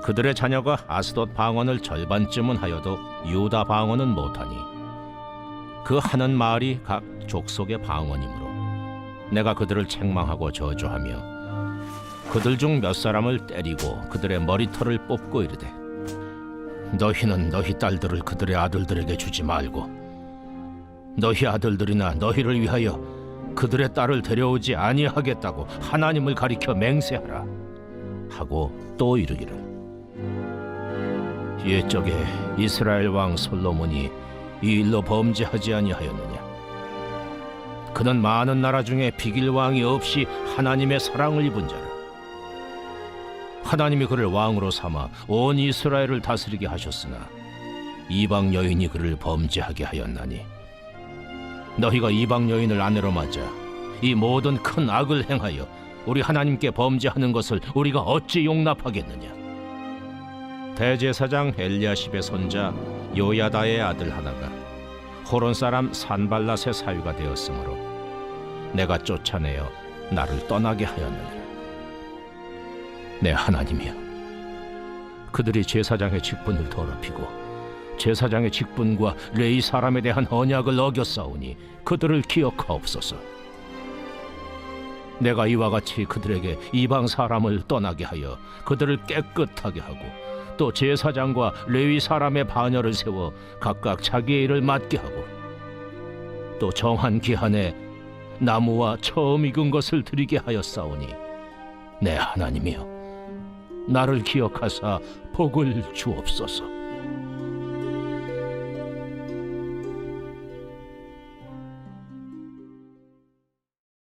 그들의 자녀가 아스돗 방언을 절반쯤은 하여도 유다 방언은 못하니 그 하는 말이 각 족속의 방언이므로 내가 그들을 책망하고 저주하며 그들 중 몇 사람을 때리고 그들의 머리털을 뽑고 이르되 너희는 너희 딸들을 그들의 아들들에게 주지 말고 너희 아들들이나 너희를 위하여 그들의 딸을 데려오지 아니하겠다고 하나님을 가리켜 맹세하라 하고 또 이르기를 옛적에 이스라엘 왕 솔로몬이 이 일로 범죄하지 아니하였느냐? 그는 많은 나라 중에 비길 왕이 없이 하나님의 사랑을 입은 자라. 하나님이 그를 왕으로 삼아 온 이스라엘을 다스리게 하셨으나 이방 여인이 그를 범죄하게 하였나니 너희가 이방 여인을 아내로 맞아 이 모든 큰 악을 행하여 우리 하나님께 범죄하는 것을 우리가 어찌 용납하겠느냐? 대제사장 엘리야십의 손자 요야다의 아들 하나가 호론 사람 산발랏의 사위가 되었으므로 내가 쫓아내어 나를 떠나게 하였느니라. 내 하나님이여, 그들이 제사장의 직분을 더럽히고 제사장의 직분과 레위 사람에 대한 언약을 어겼사오니 그들을 기억하옵소서. 내가 이와 같이 그들에게 이방 사람을 떠나게 하여 그들을 깨끗하게 하고 또 제사장과 레위 사람의 반열을 세워 각각 자기의 일을 맡게 하고 또 정한 기한에 나무와 처음 익은 것을 드리게 하였사오니 내 하나님이여, 나를 기억하사 복을 주옵소서.